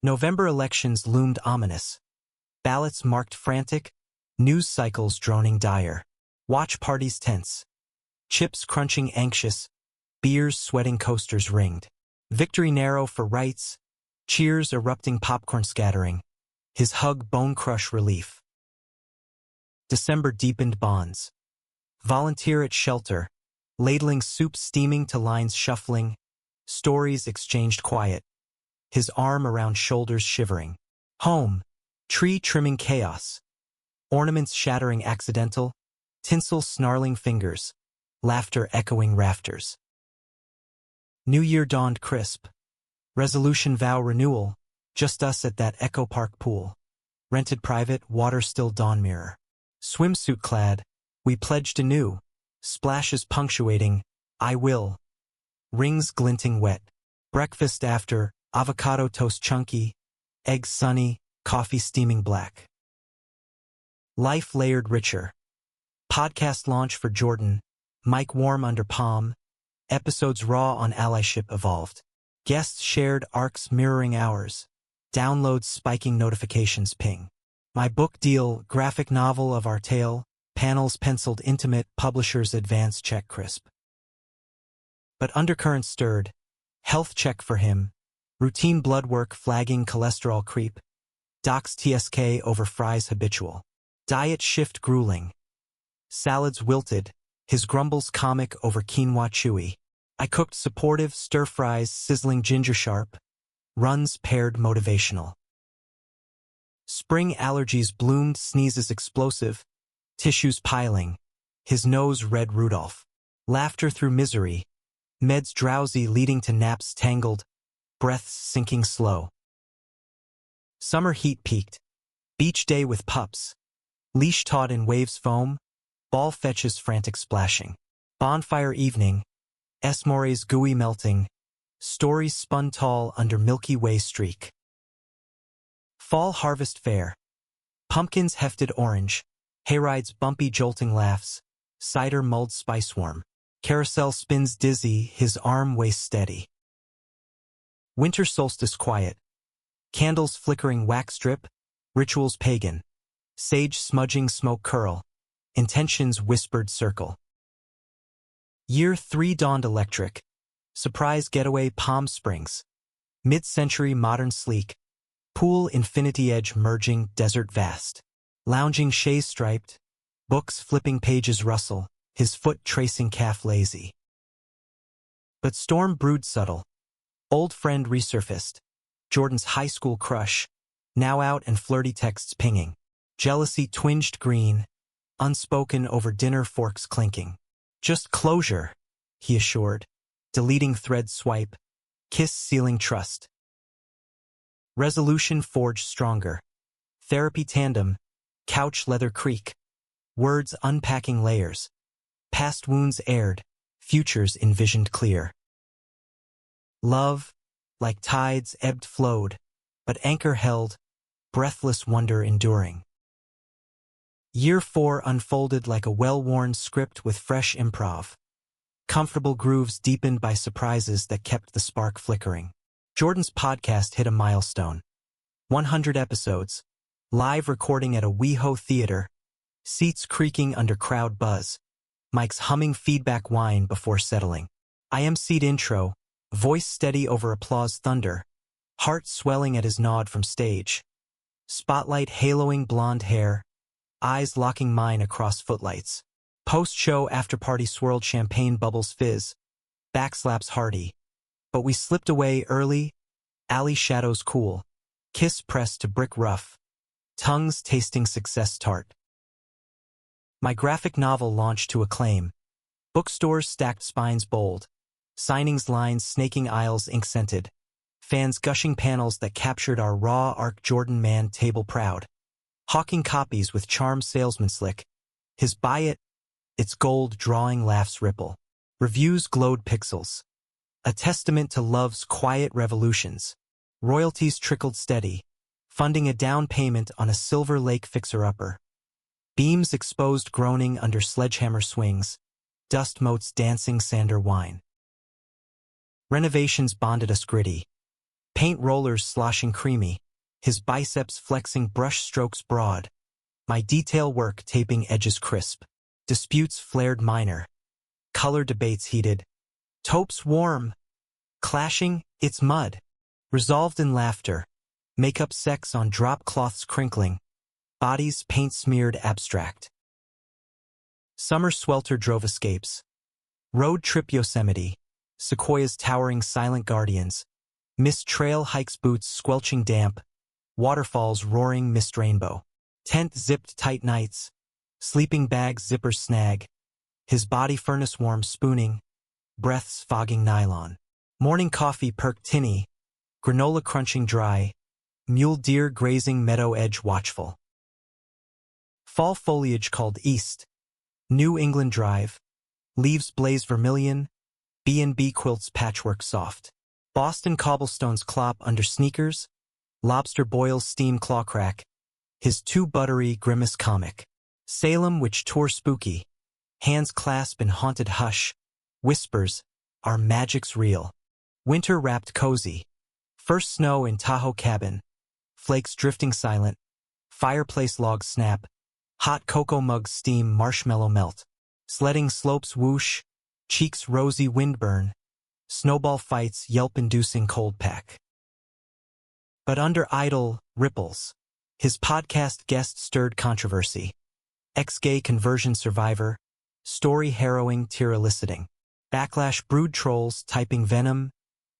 November elections loomed ominous. Ballots marked frantic. News cycles droning dire. Watch parties tense. Chips crunching anxious. Beers sweating, coasters ringed. Victory narrow for rights. Cheers erupting, popcorn scattering. His hug bone crush relief. December deepened bonds. Volunteer at shelter. Ladling soup steaming to lines shuffling. Stories exchanged quiet. His arm around shoulders shivering. Home. Tree trimming chaos. Ornaments shattering accidental. Tinsel snarling fingers. Laughter echoing rafters. New Year dawned crisp. Resolution vow renewal. Just us at that Echo Park pool. Rented private, water still dawn mirror. Swimsuit clad, we pledged anew. Splashes punctuating, I will. Rings glinting wet. Breakfast after, avocado toast chunky. Eggs sunny, coffee steaming black. Life layered richer. Podcast launch for Jordan. Mic warm under palm. Episodes raw on allyship evolved. Guests shared arcs mirroring ours. Downloads spiking, notifications ping. My book deal, graphic novel of our tale. Panels penciled intimate, publishers advance check crisp. But undercurrents stirred. Health check for him. Routine blood work flagging cholesterol creep. Docs TSK over fries habitual. Diet shift grueling. Salads wilted. His grumbles comic over quinoa chewy. I cooked supportive stir fries sizzling ginger sharp. Runs paired motivational. Spring allergies bloomed, sneezes explosive. Tissues piling. His nose red Rudolph. Laughter through misery. Meds drowsy leading to naps tangled. Breaths sinking slow. Summer heat peaked. Beach day with pups. Leash taut in waves foam. Ball fetches frantic splashing. Bonfire evening. Esmores gooey melting. Stories spun tall under Milky Way streak. Fall harvest fair. Pumpkins hefted orange. Hayrides bumpy jolting laughs. Cider mulled spice warm. Carousel spins dizzy, his arm waist steady. Winter solstice quiet. Candles flickering wax drip. Rituals pagan. Sage smudging smoke curl. Intentions whispered circle. Year 3 dawned electric. Surprise getaway Palm Springs. Mid-century modern sleek. Pool infinity edge merging desert vast. Lounging chaise striped. Books flipping pages rustle. His foot tracing calf lazy. But storm brewed subtle. Old friend resurfaced. Jordan's high school crush. Now out and flirty texts pinging. Jealousy twinged green. Unspoken over dinner forks clinking. Just closure, he assured. Deleting thread swipe. Kiss sealing trust. Resolution forged stronger. Therapy tandem. Couch leather creak. Words unpacking layers. Past wounds aired. Futures envisioned clear. Love, like tides ebbed flowed, but anchor held. Breathless wonder enduring. Year 4 unfolded like a well-worn script with fresh improv. Comfortable grooves deepened by surprises that kept the spark flickering. Jordan's podcast hit a milestone. 100 episodes. Live recording at a WeHo theater. Seats creaking under crowd buzz. Mics humming feedback whine before settling. I emceed intro. Voice steady over applause thunder. Heart swelling at his nod from stage. Spotlight haloing blonde hair. Eyes locking mine across footlights. Post-show after-party swirled champagne bubbles fizz. Backslaps hearty. But we slipped away early. Alley shadows cool. Kiss pressed to brick rough. Tongues tasting success tart. My graphic novel launched to acclaim. Bookstores stacked spines bold. Signings lines snaking aisles ink-scented. Fans gushing panels that captured our raw arc Jordan man table proud. Hawking copies with charm salesman slick. His buy it, its gold drawing laughs ripple. Reviews glowed pixels. A testament to love's quiet revolutions. Royalties trickled steady, funding a down payment on a Silver Lake fixer-upper. Beams exposed groaning under sledgehammer swings. Dust motes dancing sander wine. Renovations bonded us gritty. Paint rollers sloshing creamy. His biceps flexing brush strokes broad. My detail work taping edges crisp. Disputes flared minor. Color debates heated. Taupes warm. Clashing, it's mud. Resolved in laughter. Makeup sex on drop cloths crinkling. Bodies paint-smeared abstract. Summer swelter drove escapes. Road trip Yosemite. Sequoias towering silent guardians. Mist trail hikes boots squelching damp. Waterfalls roaring mist rainbow. Tent zipped tight nights. Sleeping bag zipper snag. His body furnace warm spooning. Breaths fogging nylon. Morning coffee perked tinny. Granola crunching dry. Mule deer grazing meadow edge watchful. Fall foliage called east. New England drive. Leaves blaze vermilion. B&B quilts patchwork soft. Boston cobblestones clop under sneakers. Lobster boils steam claw crack. His too buttery grimace comic. Salem which tore spooky. Hands clasp in haunted hush. Whispers, our magic's real. Winter wrapped cozy. First snow in Tahoe cabin. Flakes drifting silent. Fireplace logs snap. Hot cocoa mugs steam marshmallow melt. Sledding slopes whoosh. Cheeks rosy windburn. Snowball fights yelp-inducing cold pack. But under idle ripples, his podcast guest stirred controversy. Ex-gay conversion survivor. Story harrowing tear eliciting. Backlash brood trolls typing venom.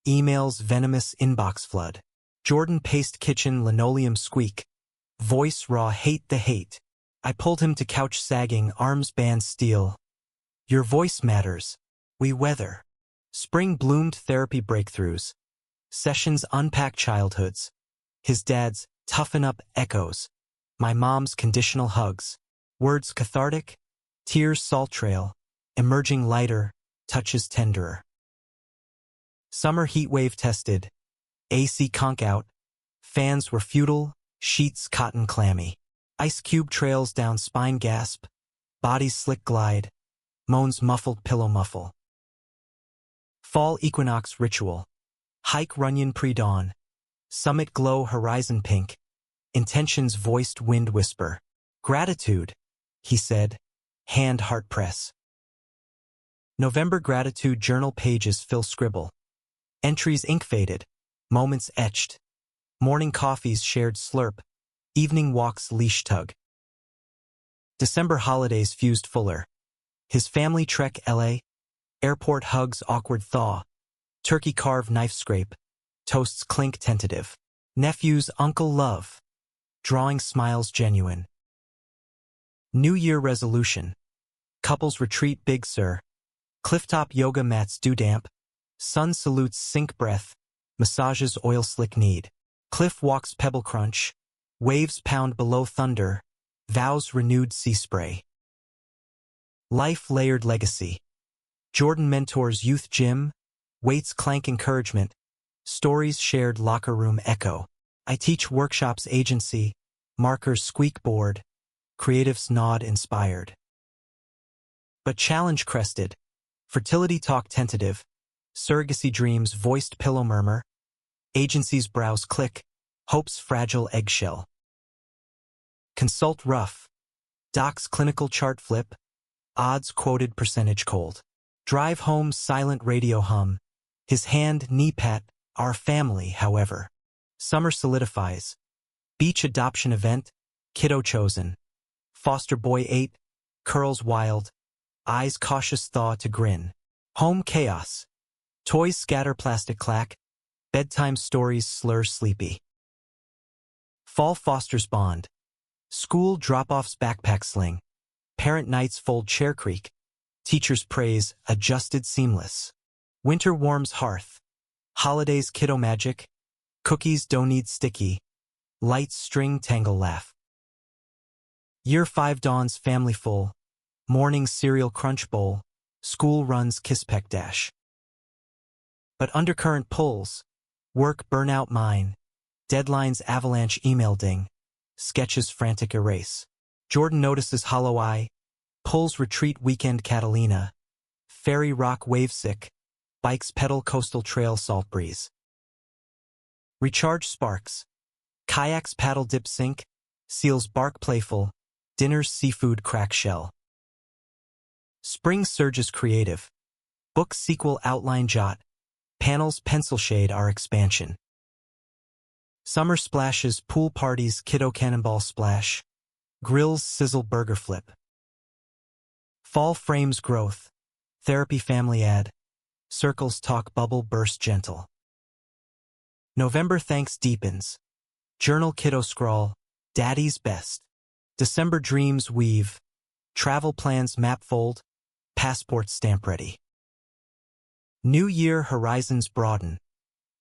Emails venomous inbox flood. Jordan paced kitchen linoleum squeak. Voice raw hate the hate. I pulled him to couch sagging arms band steel. Your voice matters. We weather. Spring bloomed therapy breakthroughs. Sessions unpack childhoods. His dad's toughen up echoes. My mom's conditional hugs. Words cathartic. Tears salt trail. Emerging lighter. Touches tenderer. Summer heat wave tested. AC conk out. Fans were futile. Sheets cotton clammy. Ice cube trails down spine gasp. Bodies slick glide. Moans muffled pillow muffle. Fall equinox ritual. Hike Runyon pre-dawn. Summit glow horizon pink. Intentions voiced wind whisper. Gratitude, he said. Hand heart press. November gratitude journal pages fill scribble. Entries ink faded. Moments etched. Morning coffees shared slurp. Evening walks leash tug. December holidays fused fuller. His family trek LA. Airport hugs awkward thaw. Turkey carve knife scrape. Toasts clink tentative. Nephew's uncle love. Drawing smiles genuine. New Year resolution. Couples retreat Big Sur. Clifftop yoga mats dew damp. Sun salutes sink breath. Massages oil slick need. Cliff walks pebble crunch. Waves pound below thunder. Vows renewed sea spray. Life layered legacy. Jordan mentors youth gym. Weights clank encouragement. Stories shared locker room echo. I teach workshops agency. Markers squeak board. Creatives nod inspired. But challenge crested. Fertility talk tentative. Surrogacy dreams voiced pillow murmur. Agency's brows click. Hope's fragile eggshell. Consult rough. Doc's clinical chart flip. Odds quoted percentage cold. Drive home silent radio hum. His hand knee pat. Our family, however. Summer solidifies. Beach adoption event. Kiddo chosen. Foster boy 8. Curls wild. Eyes cautious thaw to grin. Home chaos. Toys scatter plastic clack. Bedtime stories slur sleepy. Fall fosters bond. School drop-offs backpack sling. Parent nights fold chair creak. Teachers praise adjusted seamless. Winter warms hearth. Holidays kiddo magic. Cookies don't need sticky. Lights string tangle laugh. Year 5 dawns family full. Morning cereal crunch bowl. School runs kiss peck dash. But undercurrent pulls. Work burnout mine. Deadlines avalanche email ding. Sketches frantic erase. Jordan notices hollow eye. Pulls retreat weekend Catalina. Ferry rock wavesick. Bikes pedal coastal trail salt breeze. Recharge sparks. Kayaks paddle dip sink. Seals bark playful. Dinners seafood crack shell. Spring surges creative. Book sequel outline jot. Panels pencil shade our expansion. Summer splashes pool parties kiddo cannonball splash. Grills sizzle burger flip. Fall frames growth. Therapy family ad. Circles talk bubble burst gentle. November thanks deepens. Journal kiddo scrawl. Daddy's best. December dreams weave. Travel plans map fold. Passport stamp ready. New year horizons broaden.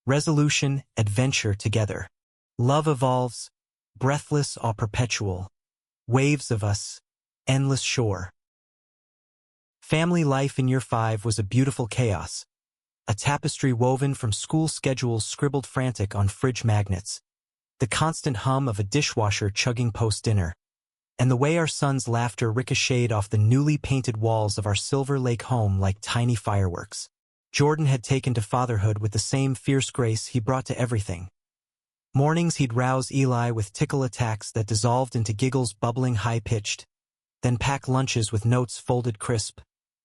Resolution, adventure together. Love evolves. Breathless or perpetual. Waves of us. Endless shore. Family life in year 5 was a beautiful chaos. A tapestry woven from school schedules scribbled frantic on fridge magnets. The constant hum of a dishwasher chugging post-dinner. And the way our son's laughter ricocheted off the newly painted walls of our Silver Lake home like tiny fireworks. Jordan had taken to fatherhood with the same fierce grace he brought to everything. Mornings he'd rouse Eli with tickle attacks that dissolved into giggles bubbling high-pitched, then pack lunches with notes folded crisp.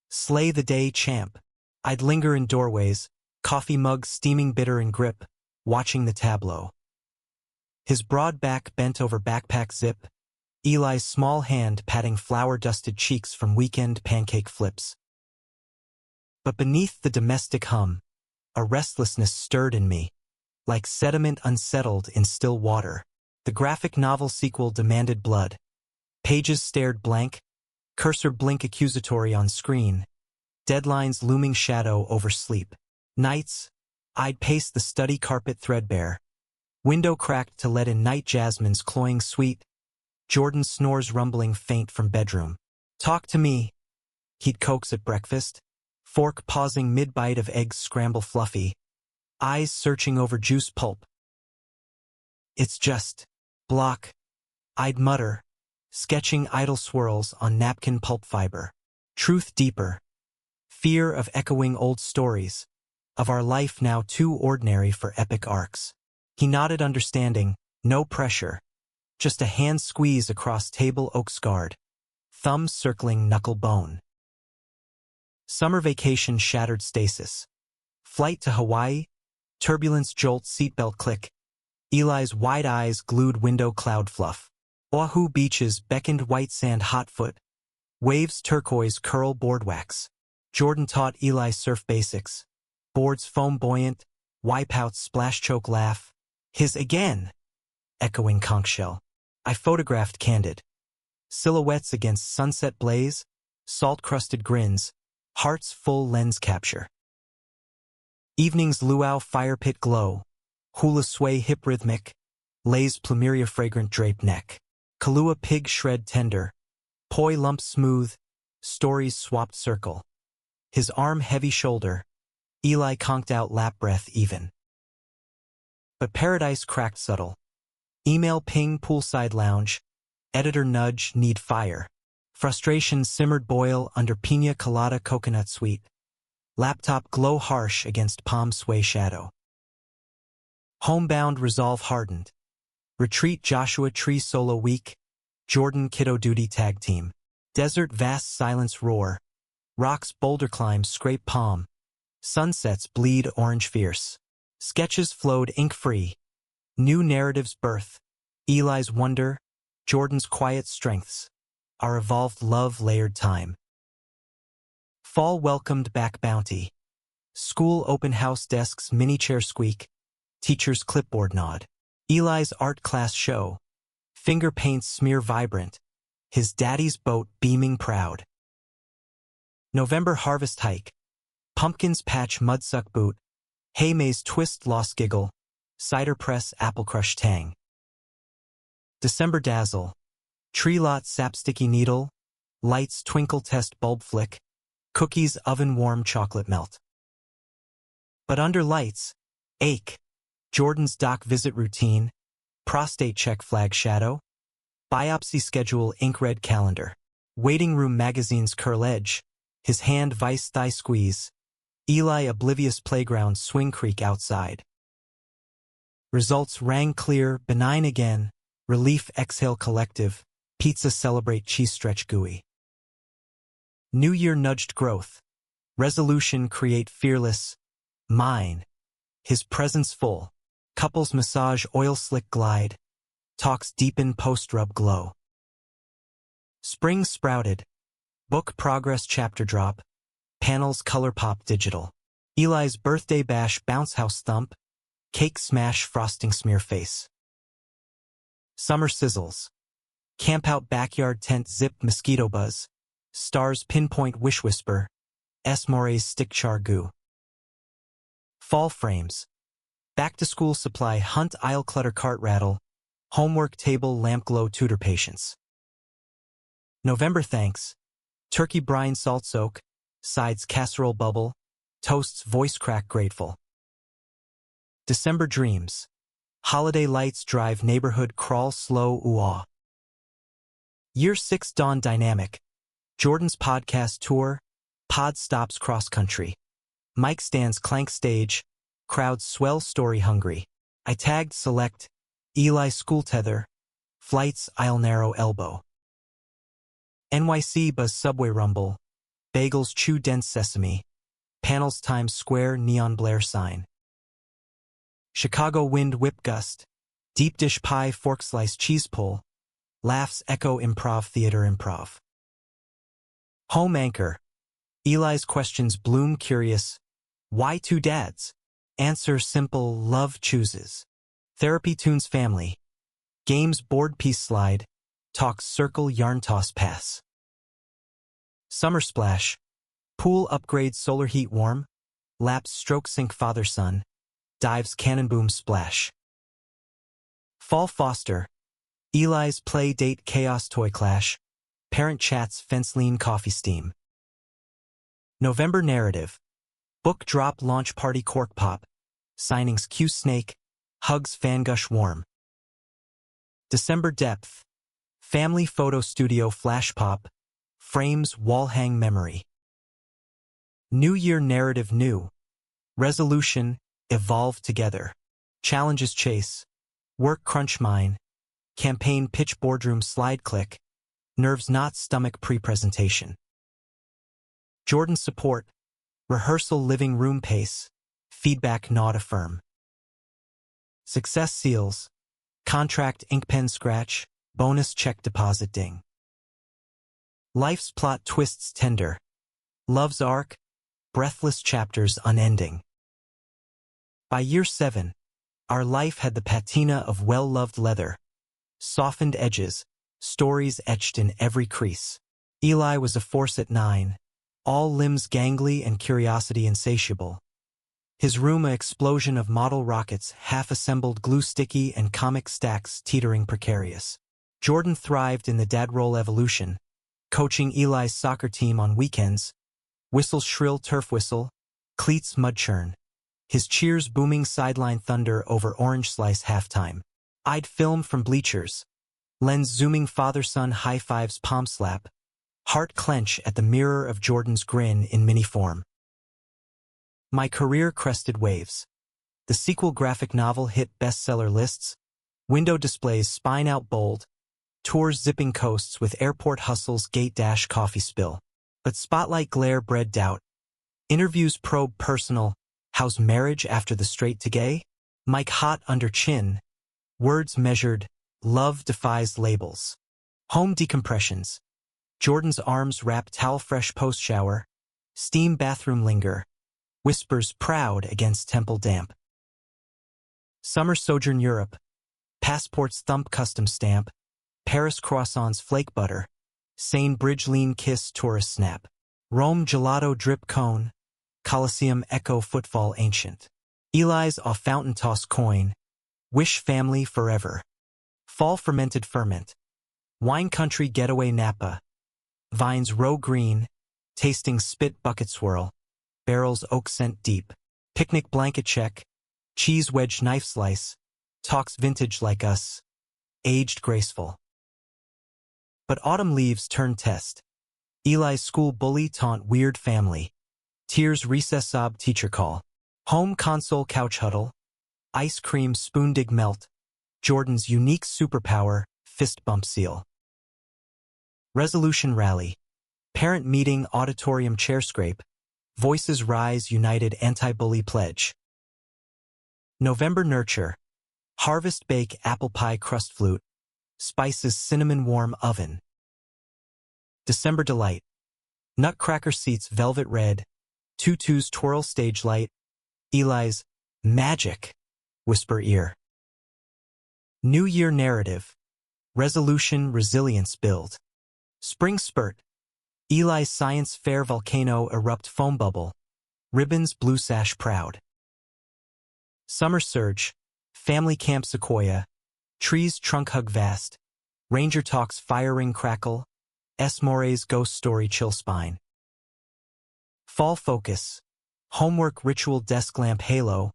Slay the day, champ. I'd linger in doorways, coffee mug steaming bitter in grip, watching the tableau. His broad back bent over backpack zip, Eli's small hand patting flour-dusted cheeks from weekend pancake flips. But beneath the domestic hum, a restlessness stirred in me, like sediment unsettled in still water. The graphic novel sequel demanded blood. Pages stared blank, cursor blink accusatory on screen, deadlines looming shadow over sleep. Nights, I'd pace the study carpet threadbare, window cracked to let in night jasmine's cloying sweet, Jordan snores rumbling faint from bedroom. Talk to me, he'd coax at breakfast, fork pausing mid-bite of eggs scramble fluffy, eyes searching over juice pulp. It's just block, I'd mutter, sketching idle swirls on napkin pulp fiber. Truth deeper. Fear of echoing old stories, of our life now too ordinary for epic arcs. He nodded understanding, no pressure, just a hand squeeze across table oak scarred, thumb circling knuckle bone. Summer vacation shattered stasis. Flight to Hawaii, turbulence jolt seatbelt click, Eli's wide eyes glued window cloud fluff. Oahu beaches beckoned white sand hotfoot, waves turquoise curl board wax. Jordan taught Eli surf basics, boards foam buoyant, wipeouts splash choke laugh, his again, echoing conch shell. I photographed candid. Silhouettes against sunset blaze, salt-crusted grins, heart's full lens capture. Evenings luau fire pit glow, hula sway hip rhythmic, lays plumeria fragrant drape neck. Kahlua pig shred tender, poi lump smooth, stories swapped circle. His arm heavy shoulder, Eli conked out lap breath even. But paradise cracked subtle. Email ping poolside lounge, editor nudge need fire. Frustration simmered boil under pina colada coconut sweet. Laptop glow harsh against palm sway shadow. Homebound resolve hardened. Retreat Joshua Tree solo week, Jordan kiddo duty tag team. Desert vast silence roar. Rocks boulder climb scrape palm. Sunsets bleed orange fierce. Sketches flowed ink free. New narratives birth. Eli's wonder, Jordan's quiet strengths. Our evolved love layered time. Fall welcomed back bounty. School open house desks mini chair squeak. Teacher's clipboard nod. Eli's art class show. Finger paints smear vibrant. his daddy's boat beaming proud. November harvest hike. Pumpkins patch mudsuck boot. Hay maze twist lost giggle. Cider press apple crush tang. December dazzle. Tree lot sap sticky needle. Lights twinkle test bulb flick. Cookies oven warm chocolate melt. But under lights, ache. Jordan's doc visit routine. Prostate check flag shadow. Biopsy schedule ink red calendar. Waiting room magazine's curl edge. His hand vice thigh squeeze. Eli oblivious playground swing creak outside. Results rang clear, benign again. Relief exhale collective. Pizza celebrate cheese stretch gooey. New year nudged growth. Resolution create fearless. Mine. His presence full. Couples massage oil slick glide. Talks deepen post-rub glow. Spring sprouted. Book progress chapter drop. Panels color pop digital. Eli's birthday bash bounce house thump. Cake smash frosting smear face. Summer sizzles. Camp out backyard tent zip mosquito buzz. Stars pinpoint wish whisper. Morays stick char goo. Fall frames. Back to school supply hunt aisle clutter cart rattle. Homework table lamp glow tutor patience. November thanks. Turkey brine salt soak. Sides casserole bubble. Toasts voice crack grateful. December dreams. Holiday lights drive neighborhood crawl slow ooh-ah. Year 6 dawn dynamic. Jordan's podcast tour. Pod stops cross country. Mic stands clank stage. Crowds swell story hungry. I tagged select. Eli school tether. Flights aisle narrow elbow. NYC buzz subway rumble. Bagels chew dense sesame. Panels Times Square neon Blair sign. Chicago wind whip gust. Deep dish pie fork slice cheese pull. Laughs echo improv theater improv. Home anchor. Eli's questions bloom curious. Why two dads? Answer simple love chooses. Therapy tunes family. Games board piece slide. Talks circle yarn toss pass. Summer splash. Pool upgrade solar heat warm. Laps stroke sink father son. Dives cannon boom splash. Fall foster. Eli's play date chaos toy clash. Parent chats fence lean coffee steam. November narrative. Book drop launch party cork pop. Signings Q snake. Hugs fangush warm. December depth. Family photo studio flash pop. Frames wall hang memory. New year narrative new. Resolution evolve together. Challenges chase. Work crunch mine. Campaign pitch boardroom slide click. Nerves not stomach pre-presentation. Jordan support. Rehearsal living room pace. Feedback nod affirm. Success seals. Contract ink pen scratch. Bonus check deposit ding. Life's plot twists tender. Love's arc. Breathless chapters unending. By year 7, our life had the patina of well-loved leather. Softened edges. Stories etched in every crease. Eli was a force at 9. All limbs gangly and curiosity insatiable. His room an explosion of model rockets, half-assembled glue sticky and comic stacks teetering precarious. Jordan thrived in the dad role evolution, coaching Eli's soccer team on weekends. Whistles shrill turf whistle, cleats mud churn. His cheers booming sideline thunder over orange slice halftime. I'd film from bleachers. Lens zooming father-son high fives palm slap. Heart clench at the mirror of Jordan's grin in mini form. My career crested waves. The sequel graphic novel hit bestseller lists. Window displays spine out bold. Tours zipping coasts with airport hustles gate dash coffee spill. But spotlight glare bred doubt. Interviews probe personal. How's marriage after the straight to gay? Mic hot under chin. Words measured. Love defies labels. Home decompressions. Jordan's arms wrap towel fresh post-shower. Steam bathroom linger. Whispers proud against temple damp. Summer sojourn Europe. Passports thump custom stamp. Paris croissants flake butter. Seine Bridge lean kiss tourist snap. Rome gelato drip cone. Colosseum echo footfall ancient. Eli's off fountain toss coin. Wish family forever. Fall fermented ferment. Wine country getaway Napa. Vines row green. Tasting spit bucket swirl. Barrels oak scent deep. Picnic blanket check. Cheese wedge knife slice. Talks vintage like us. Aged graceful. But autumn leaves turn test. Eli's school bully taunt weird family. Tears recess sob teacher call. Home console couch huddle. Ice cream spoon dig melt. Jordan's unique superpower, fist bump seal. Resolution rally. Parent meeting auditorium chair scrape. Voices rise united anti-bully pledge. November nurture. Harvest bake apple pie crust flute. Spices cinnamon warm oven. December delight. Nutcracker seats velvet red. Tutus twirl stage light. Eli's magic whisper ear. New Year narrative. Resolution resilience build. Spring spurt. Eli's science fair volcano erupt foam bubble. Ribbons blue sash proud. Summer surge. Family camp sequoia. Trees trunk hug vast. Ranger talks fire ring crackle. S. Moray's ghost story chill spine. Fall focus. Homework ritual desk lamp halo.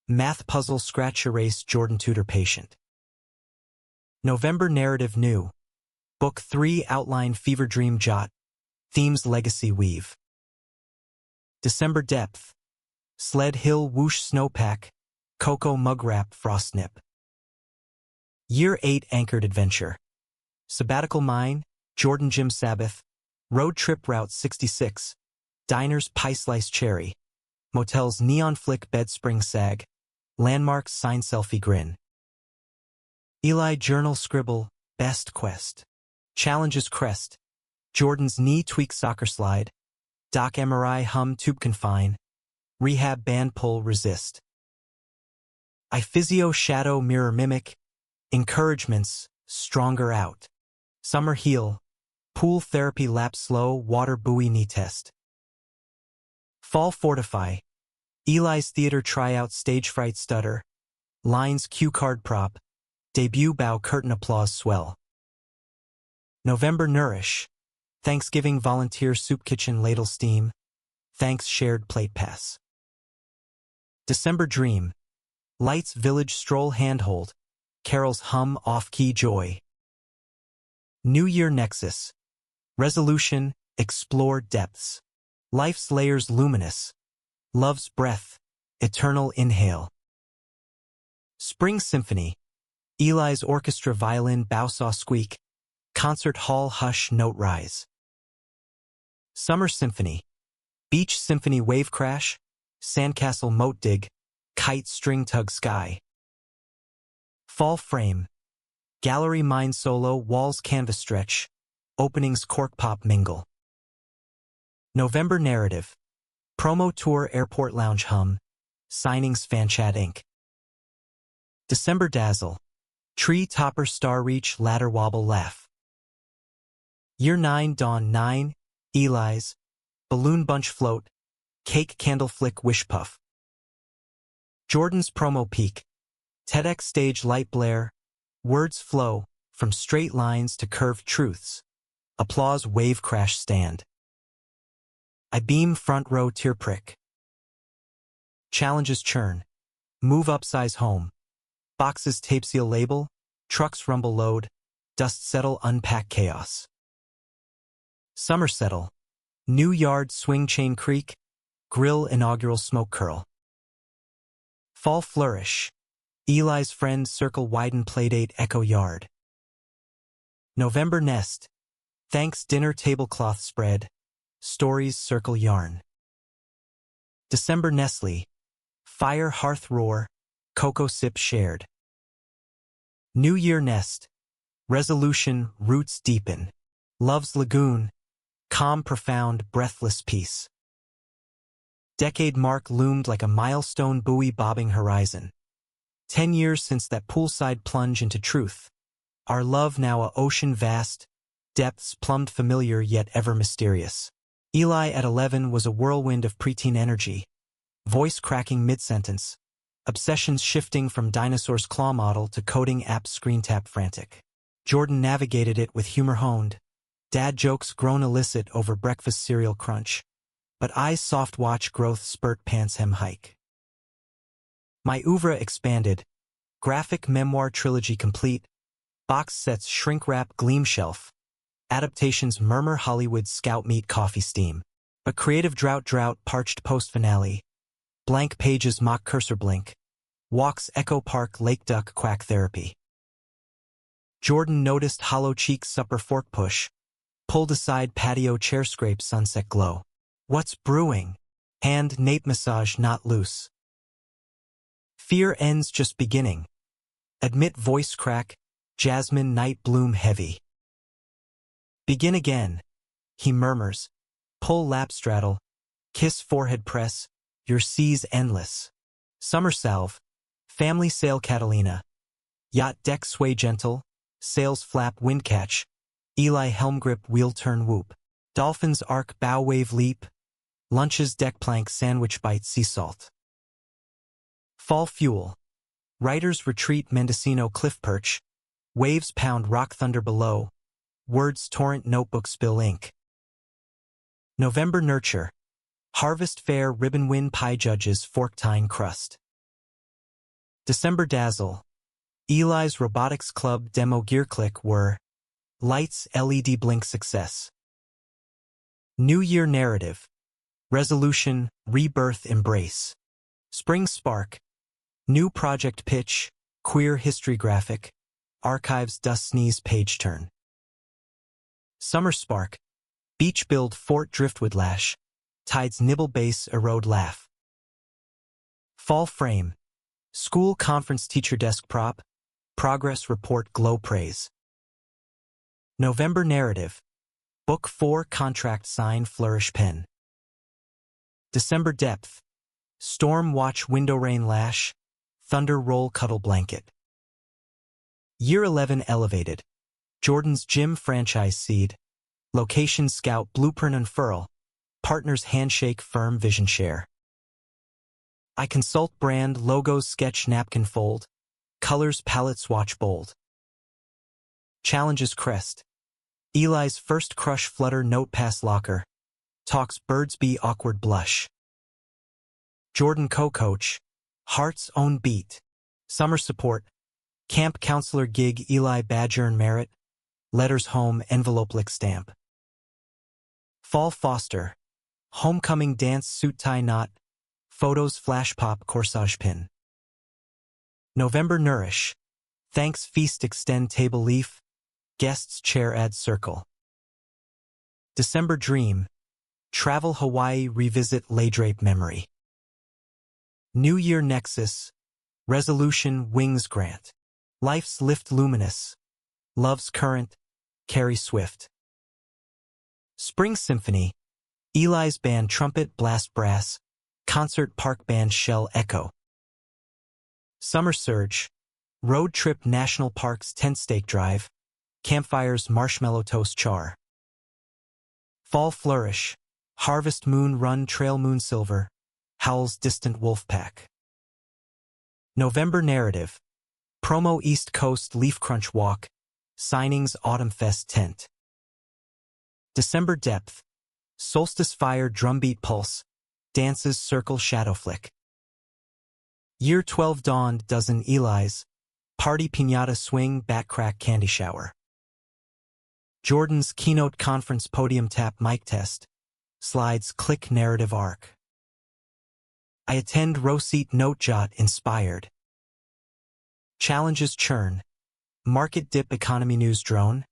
Math puzzle scratch erase Jordan tutor patient. November narrative new. Book 3 outline fever dream jot. Themes legacy weave. December depth. Sled hill whoosh snowpack. Cocoa mug wrap frost nip. Year 8 anchored adventure. Sabbatical mine. Jordan gym Sabbath. Road trip route 66. Diners pie slice cherry. Motels neon flick bed spring sag. Landmarks sign selfie grin. Eli journal scribble. Best quest. Challenges crest. Jordan's knee tweak soccer slide. Doc MRI hum tube confine. Rehab band pull resist. I physio shadow mirror mimic. Encouragements stronger out. Summer heal. Pool therapy lap slow water buoy knee test. Fall fortify. Eli's theater tryout stage fright stutter. Lines cue card prop. Debut bow curtain applause swell. November nourish. Thanksgiving volunteer soup kitchen ladle steam. Thanks shared plate pass. December dream. Lights village stroll handhold. Carols hum off-key joy. New Year nexus. Resolution, explore depths. Life's layers luminous. Love's breath, eternal inhale. Spring symphony. Eli's orchestra violin bowsaw squeak. Concert hall hush note rise. Summer symphony. Beach symphony wave crash. Sandcastle moat dig. Kite string tug sky. Fall frame. Gallery mind solo walls canvas stretch. Openings cork pop mingle. November narrative. Promo tour airport lounge hum. Signings fan chat inc. December dazzle. Tree topper star reach ladder wobble laugh. Year 9 dawn 9. Eli's. Balloon bunch float. Cake candle flick wish puff. Jordan's promo peak. TEDx stage light blare. Words flow from straight lines to curved truths. Applause wave crash stand. I beam front row tear prick. Challenges churn. Move upsize home. Boxes tape seal label. Trucks rumble load. Dust settle unpack chaos. Summer settle. New yard swing chain creak. Grill inaugural smoke curl. Fall flourish. Eli's friend circle widen playdate echo yard. November nest. Thanks dinner tablecloth spread. Stories circle yarn. December Nestle. Fire hearth roar. Cocoa sip shared. New Year nest. Resolution roots deepen. Love's lagoon. Calm profound breathless peace. Decade mark loomed like a milestone buoy bobbing horizon. 10 years since that poolside plunge into truth. Our love now a ocean vast. Depths plumbed familiar yet ever mysterious. Eli at 11 was a whirlwind of preteen energy. Voice cracking mid-sentence. Obsessions shifting from dinosaur's claw model to coding app screen tap frantic. Jordan navigated it with humor honed. Dad jokes grown illicit over breakfast cereal crunch. But eyes soft watch growth spurt pants hem hike. My oeuvre expanded. Graphic memoir trilogy complete. Box sets shrink wrap gleam shelf. Adaptations murmur Hollywood scout meet coffee steam. A creative drought parched post finale. Blank pages mock cursor blink. Walks echo park lake duck quack therapy. Jordan noticed hollow cheek supper fork push. Pulled aside patio chair scrape sunset glow. What's brewing? Hand nape massage not loose. Fear ends just beginning. Admit voice crack. Jasmine night bloom heavy. Begin again. He murmurs. Pull lap straddle. Kiss forehead press. Your sea's endless. Summer salve. Family sail Catalina. Yacht deck sway gentle. Sails flap wind catch. Eli helm grip wheel turn whoop. Dolphins arc bow wave leap. Lunches deck plank sandwich bite sea salt. Fall fuel. Writers retreat Mendocino cliff perch. Waves pound rock thunder below. Words torrent notebook spill ink. November nurture. Harvest fair ribbon win pie judges fork tine crust. December dazzle. Eli's robotics club demo gear click were. Lights LED blink success. New Year narrative. Resolution, rebirth embrace. Spring spark. New project pitch, queer history graphic. Archives dust sneeze page turn. Summer spark. Beach build fort driftwood lash. Tides nibble base erode laugh. Fall frame. School conference teacher desk prop. Progress report glow praise. November narrative. Book 4 contract sign flourish pen. December depth. Storm watch window rain lash. Thunder roll cuddle blanket. Year 11 elevated. Jordan's gym franchise seed. Location scout blueprint unfurl. Partners handshake firm vision share. I consult brand logos sketch napkin fold. Colors palette swatch bold. Challenges crest. Eli's first crush flutter note pass locker. Talks Birdsby awkward blush. Jordan co-coach. Heart's own beat. Summer support. Camp counselor gig Eli badger and merit. Letters home envelope lick stamp. Fall foster. Homecoming dance suit tie knot. Photos flash pop corsage pin. November nourish. Thanks feast extend table leaf. Guests chair add circle. December dream. Travel Hawaii revisit lay drape memory. New Year nexus. Resolution wings grant. Life's lift luminous. Love's current. Carry swift. Spring symphony. Eli's band trumpet blast brass. Concert park band shell echo. Summer surge. Road trip national parks tent stake drive. Campfires marshmallow toast char. Fall flourish. Harvest moon run trail moon silver. Howl's distant wolf pack. November narrative. Promo East Coast leaf crunch walk. Signings autumn fest tent. December depth. Solstice fire drumbeat pulse. Dances circle shadow flick. Year 12 dawned dozen Eli's. Party piñata swing bat crack candy shower. Jordan's keynote conference podium tap mic test. Slides click narrative arc. I attend row seat note jot inspired. Challenges churn. Market dip economy news drone.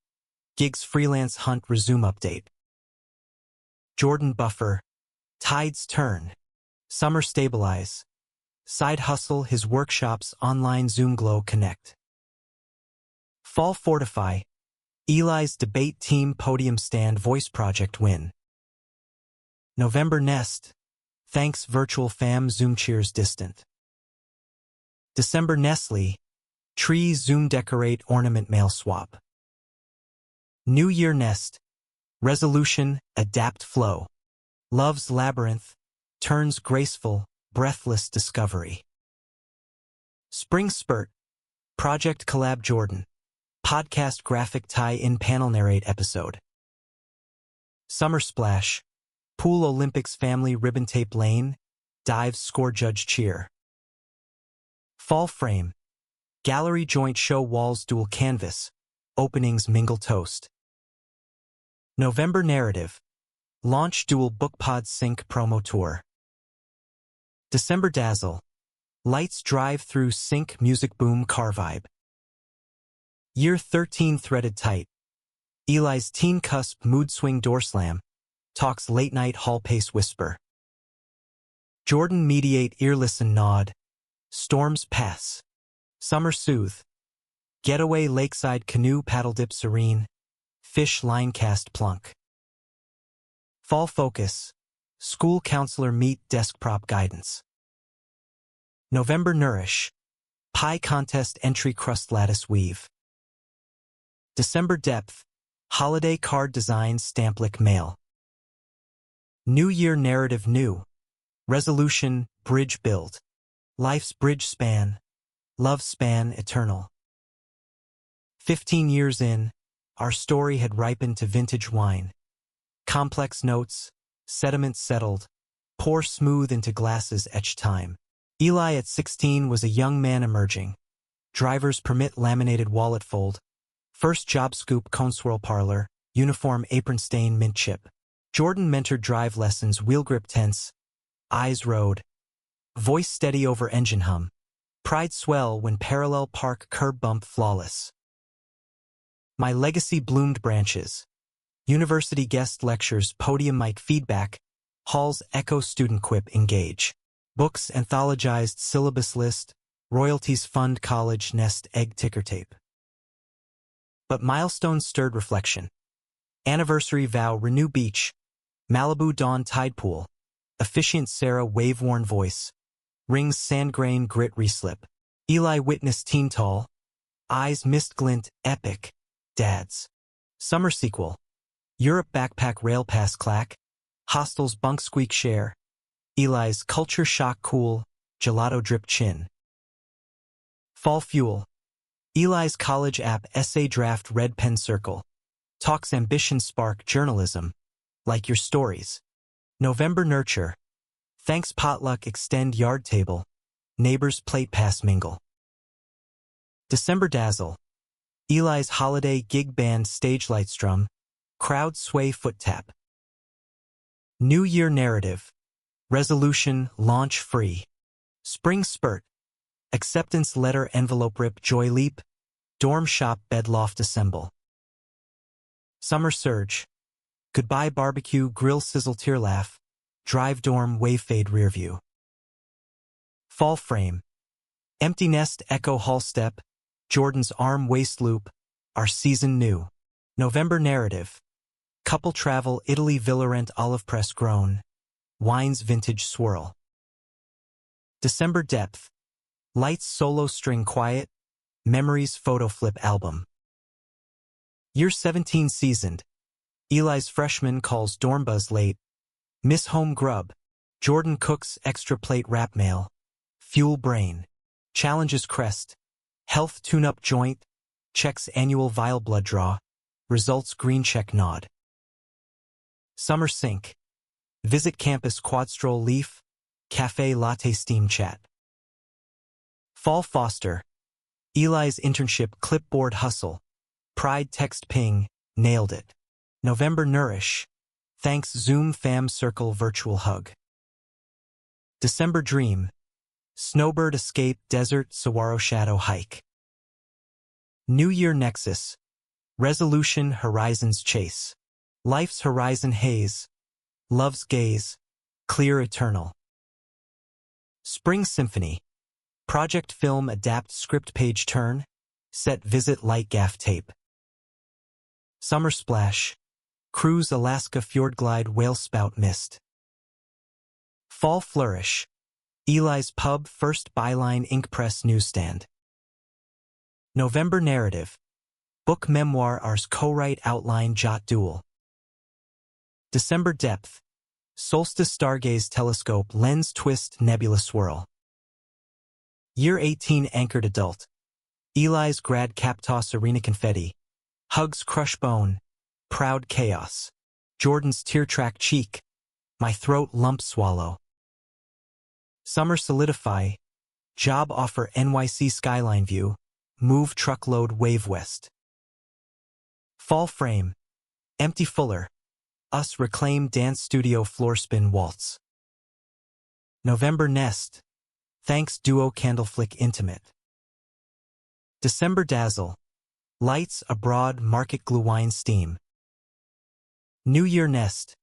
Gigs freelance hunt resume update. Jordan buffer. Tides turn. Summer stabilize. Side hustle his workshops online Zoom glow connect. Fall fortify. Eli's debate team podium stand voice project win. November nest. Thanks virtual fam Zoom cheers distant. December Nestle. Tree Zoom decorate ornament mail swap. New Year Nest. Resolution, adapt flow. Love's labyrinth. Turns graceful, breathless discovery. Spring Spurt. Project Collab Jordan. Podcast graphic tie-in panel narrate episode. Summer Splash. Pool Olympics family ribbon tape lane. Dives score judge cheer. Fall Frame. Gallery joint show walls dual canvas. Openings mingle toast. November Narrative. Launch dual bookpod sync promo tour. December Dazzle. Lights drive through sync music boom car vibe. Year 13 threaded tight. Eli's teen cusp mood swing door slam. Talks late night hall pace whisper. Jordan mediate ear listen nod. Storms pass. Summer soothe. Getaway lakeside canoe paddle dip serene. Fish line cast plunk. Fall focus. School counselor meet desk prop guidance. November nourish. Pie contest entry crust lattice weave. December depth. Holiday card design stamplik mail. New Year narrative new. Resolution bridge build. Life's bridge span. Love span eternal. 15 years in, our story had ripened to vintage wine. Complex notes, sediment settled, pour smooth into glasses etched time. Eli at 16 was a young man emerging. Driver's permit laminated wallet fold. First job scoop cone swirl parlor, uniform apron stain mint chip. Jordan mentored drive lessons wheel grip tense. Eyes road. Voice steady over engine hum. Pride swell when parallel park curb bump flawless. My legacy bloomed branches. University guest lectures podium mic feedback. Halls echo student quip engage. Books anthologized syllabus list. Royalties fund college nest egg ticker tape. But milestones stirred reflection. Anniversary vow renew beach. Malibu dawn tide pool. Efficient Sarah wave-worn voice. Rings sand grain grit reslip. Eli witness teen tall. Eyes mist glint epic. Dads. Summer sequel. Europe backpack rail pass clack. Hostels bunk squeak share. Eli's culture shock cool. Gelato drip chin. Fall fuel. Eli's college app essay draft red pen circle. Talks ambition spark journalism. Like your stories. November nurture. Thanks potluck extend yard table. Neighbors plate pass mingle. December dazzle. Eli's holiday gig band stage light strum. Crowd sway foot tap. New Year narrative. Resolution launch free. Spring spurt. Acceptance letter envelope rip joy leap. Dorm shop bed loft assemble. Summer surge. Goodbye barbecue grill sizzle tear laugh. Drive dorm wave fade rear view. Fall frame. Empty nest echo hall step. Jordan's arm waist loop. Our season new. November narrative. Couple travel Italy villa rent olive press grown. Wine's vintage swirl. December depth. Lights solo string quiet. Memories photo flip album. Year 17 seasoned. Eli's freshman calls dorm buzz late. Miss home grub. Jordan cooks extra plate wrap mail. Fuel brain. Challenges crest. Health tune-up joint. Checks annual vial blood draw. Results green check nod. Summer sink. Visit campus quad stroll leaf. Cafe latte steam chat. Fall foster. Eli's internship clipboard hustle. Pride text ping. Nailed it. November nourish. Thanks Zoom fam circle virtual hug. December dream. Snowbird escape desert saguaro shadow hike. New Year nexus. Resolution horizons chase. Life's horizon haze. Love's gaze. Clear eternal. Spring symphony. Project film adapt script page turn. Set visit light gaff tape. Summer splash. Cruise Alaska fjord glide whale spout mist. Fall flourish. Eli's pub first byline ink press newsstand. November narrative. Book memoir ars co-write outline jot dual. December depth. Solstice stargaze telescope lens twist nebula swirl. Year 18 anchored adult. Eli's grad captos arena confetti. Hugs crush bone. Proud chaos. Jordan's tear track cheek. My throat lump swallow. Summer solidify. Job offer NYC skyline view. Move truckload wave west. Fall frame. Empty fuller. Us reclaim dance studio floor spin waltz. November nest. Thanks duo candle flick intimate. December dazzle. Lights abroad market glue wine steam. New Year nest.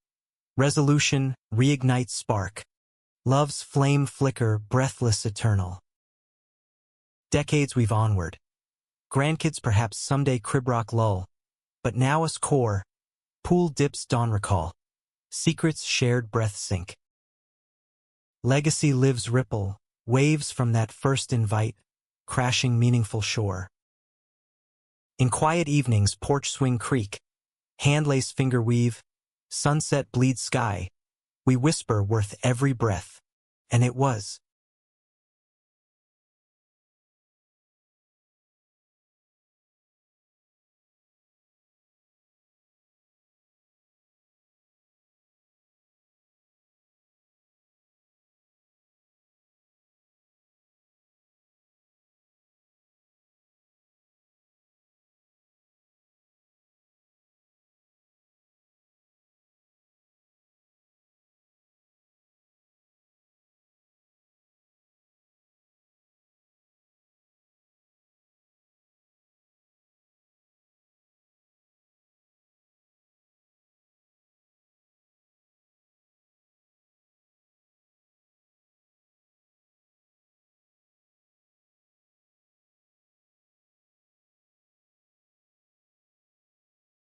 Resolution reignite spark. Love's flame flicker breathless eternal. Decades weave onward. Grandkids perhaps someday crib rock lull. But now us core. Pool dips dawn recall. Secrets shared breath sink. Legacy lives ripple. Waves from that first invite. Crashing meaningful shore. In quiet evenings porch swing creak. Handlace finger weave. Sunset bleed sky. We whisper worth every breath. And it was.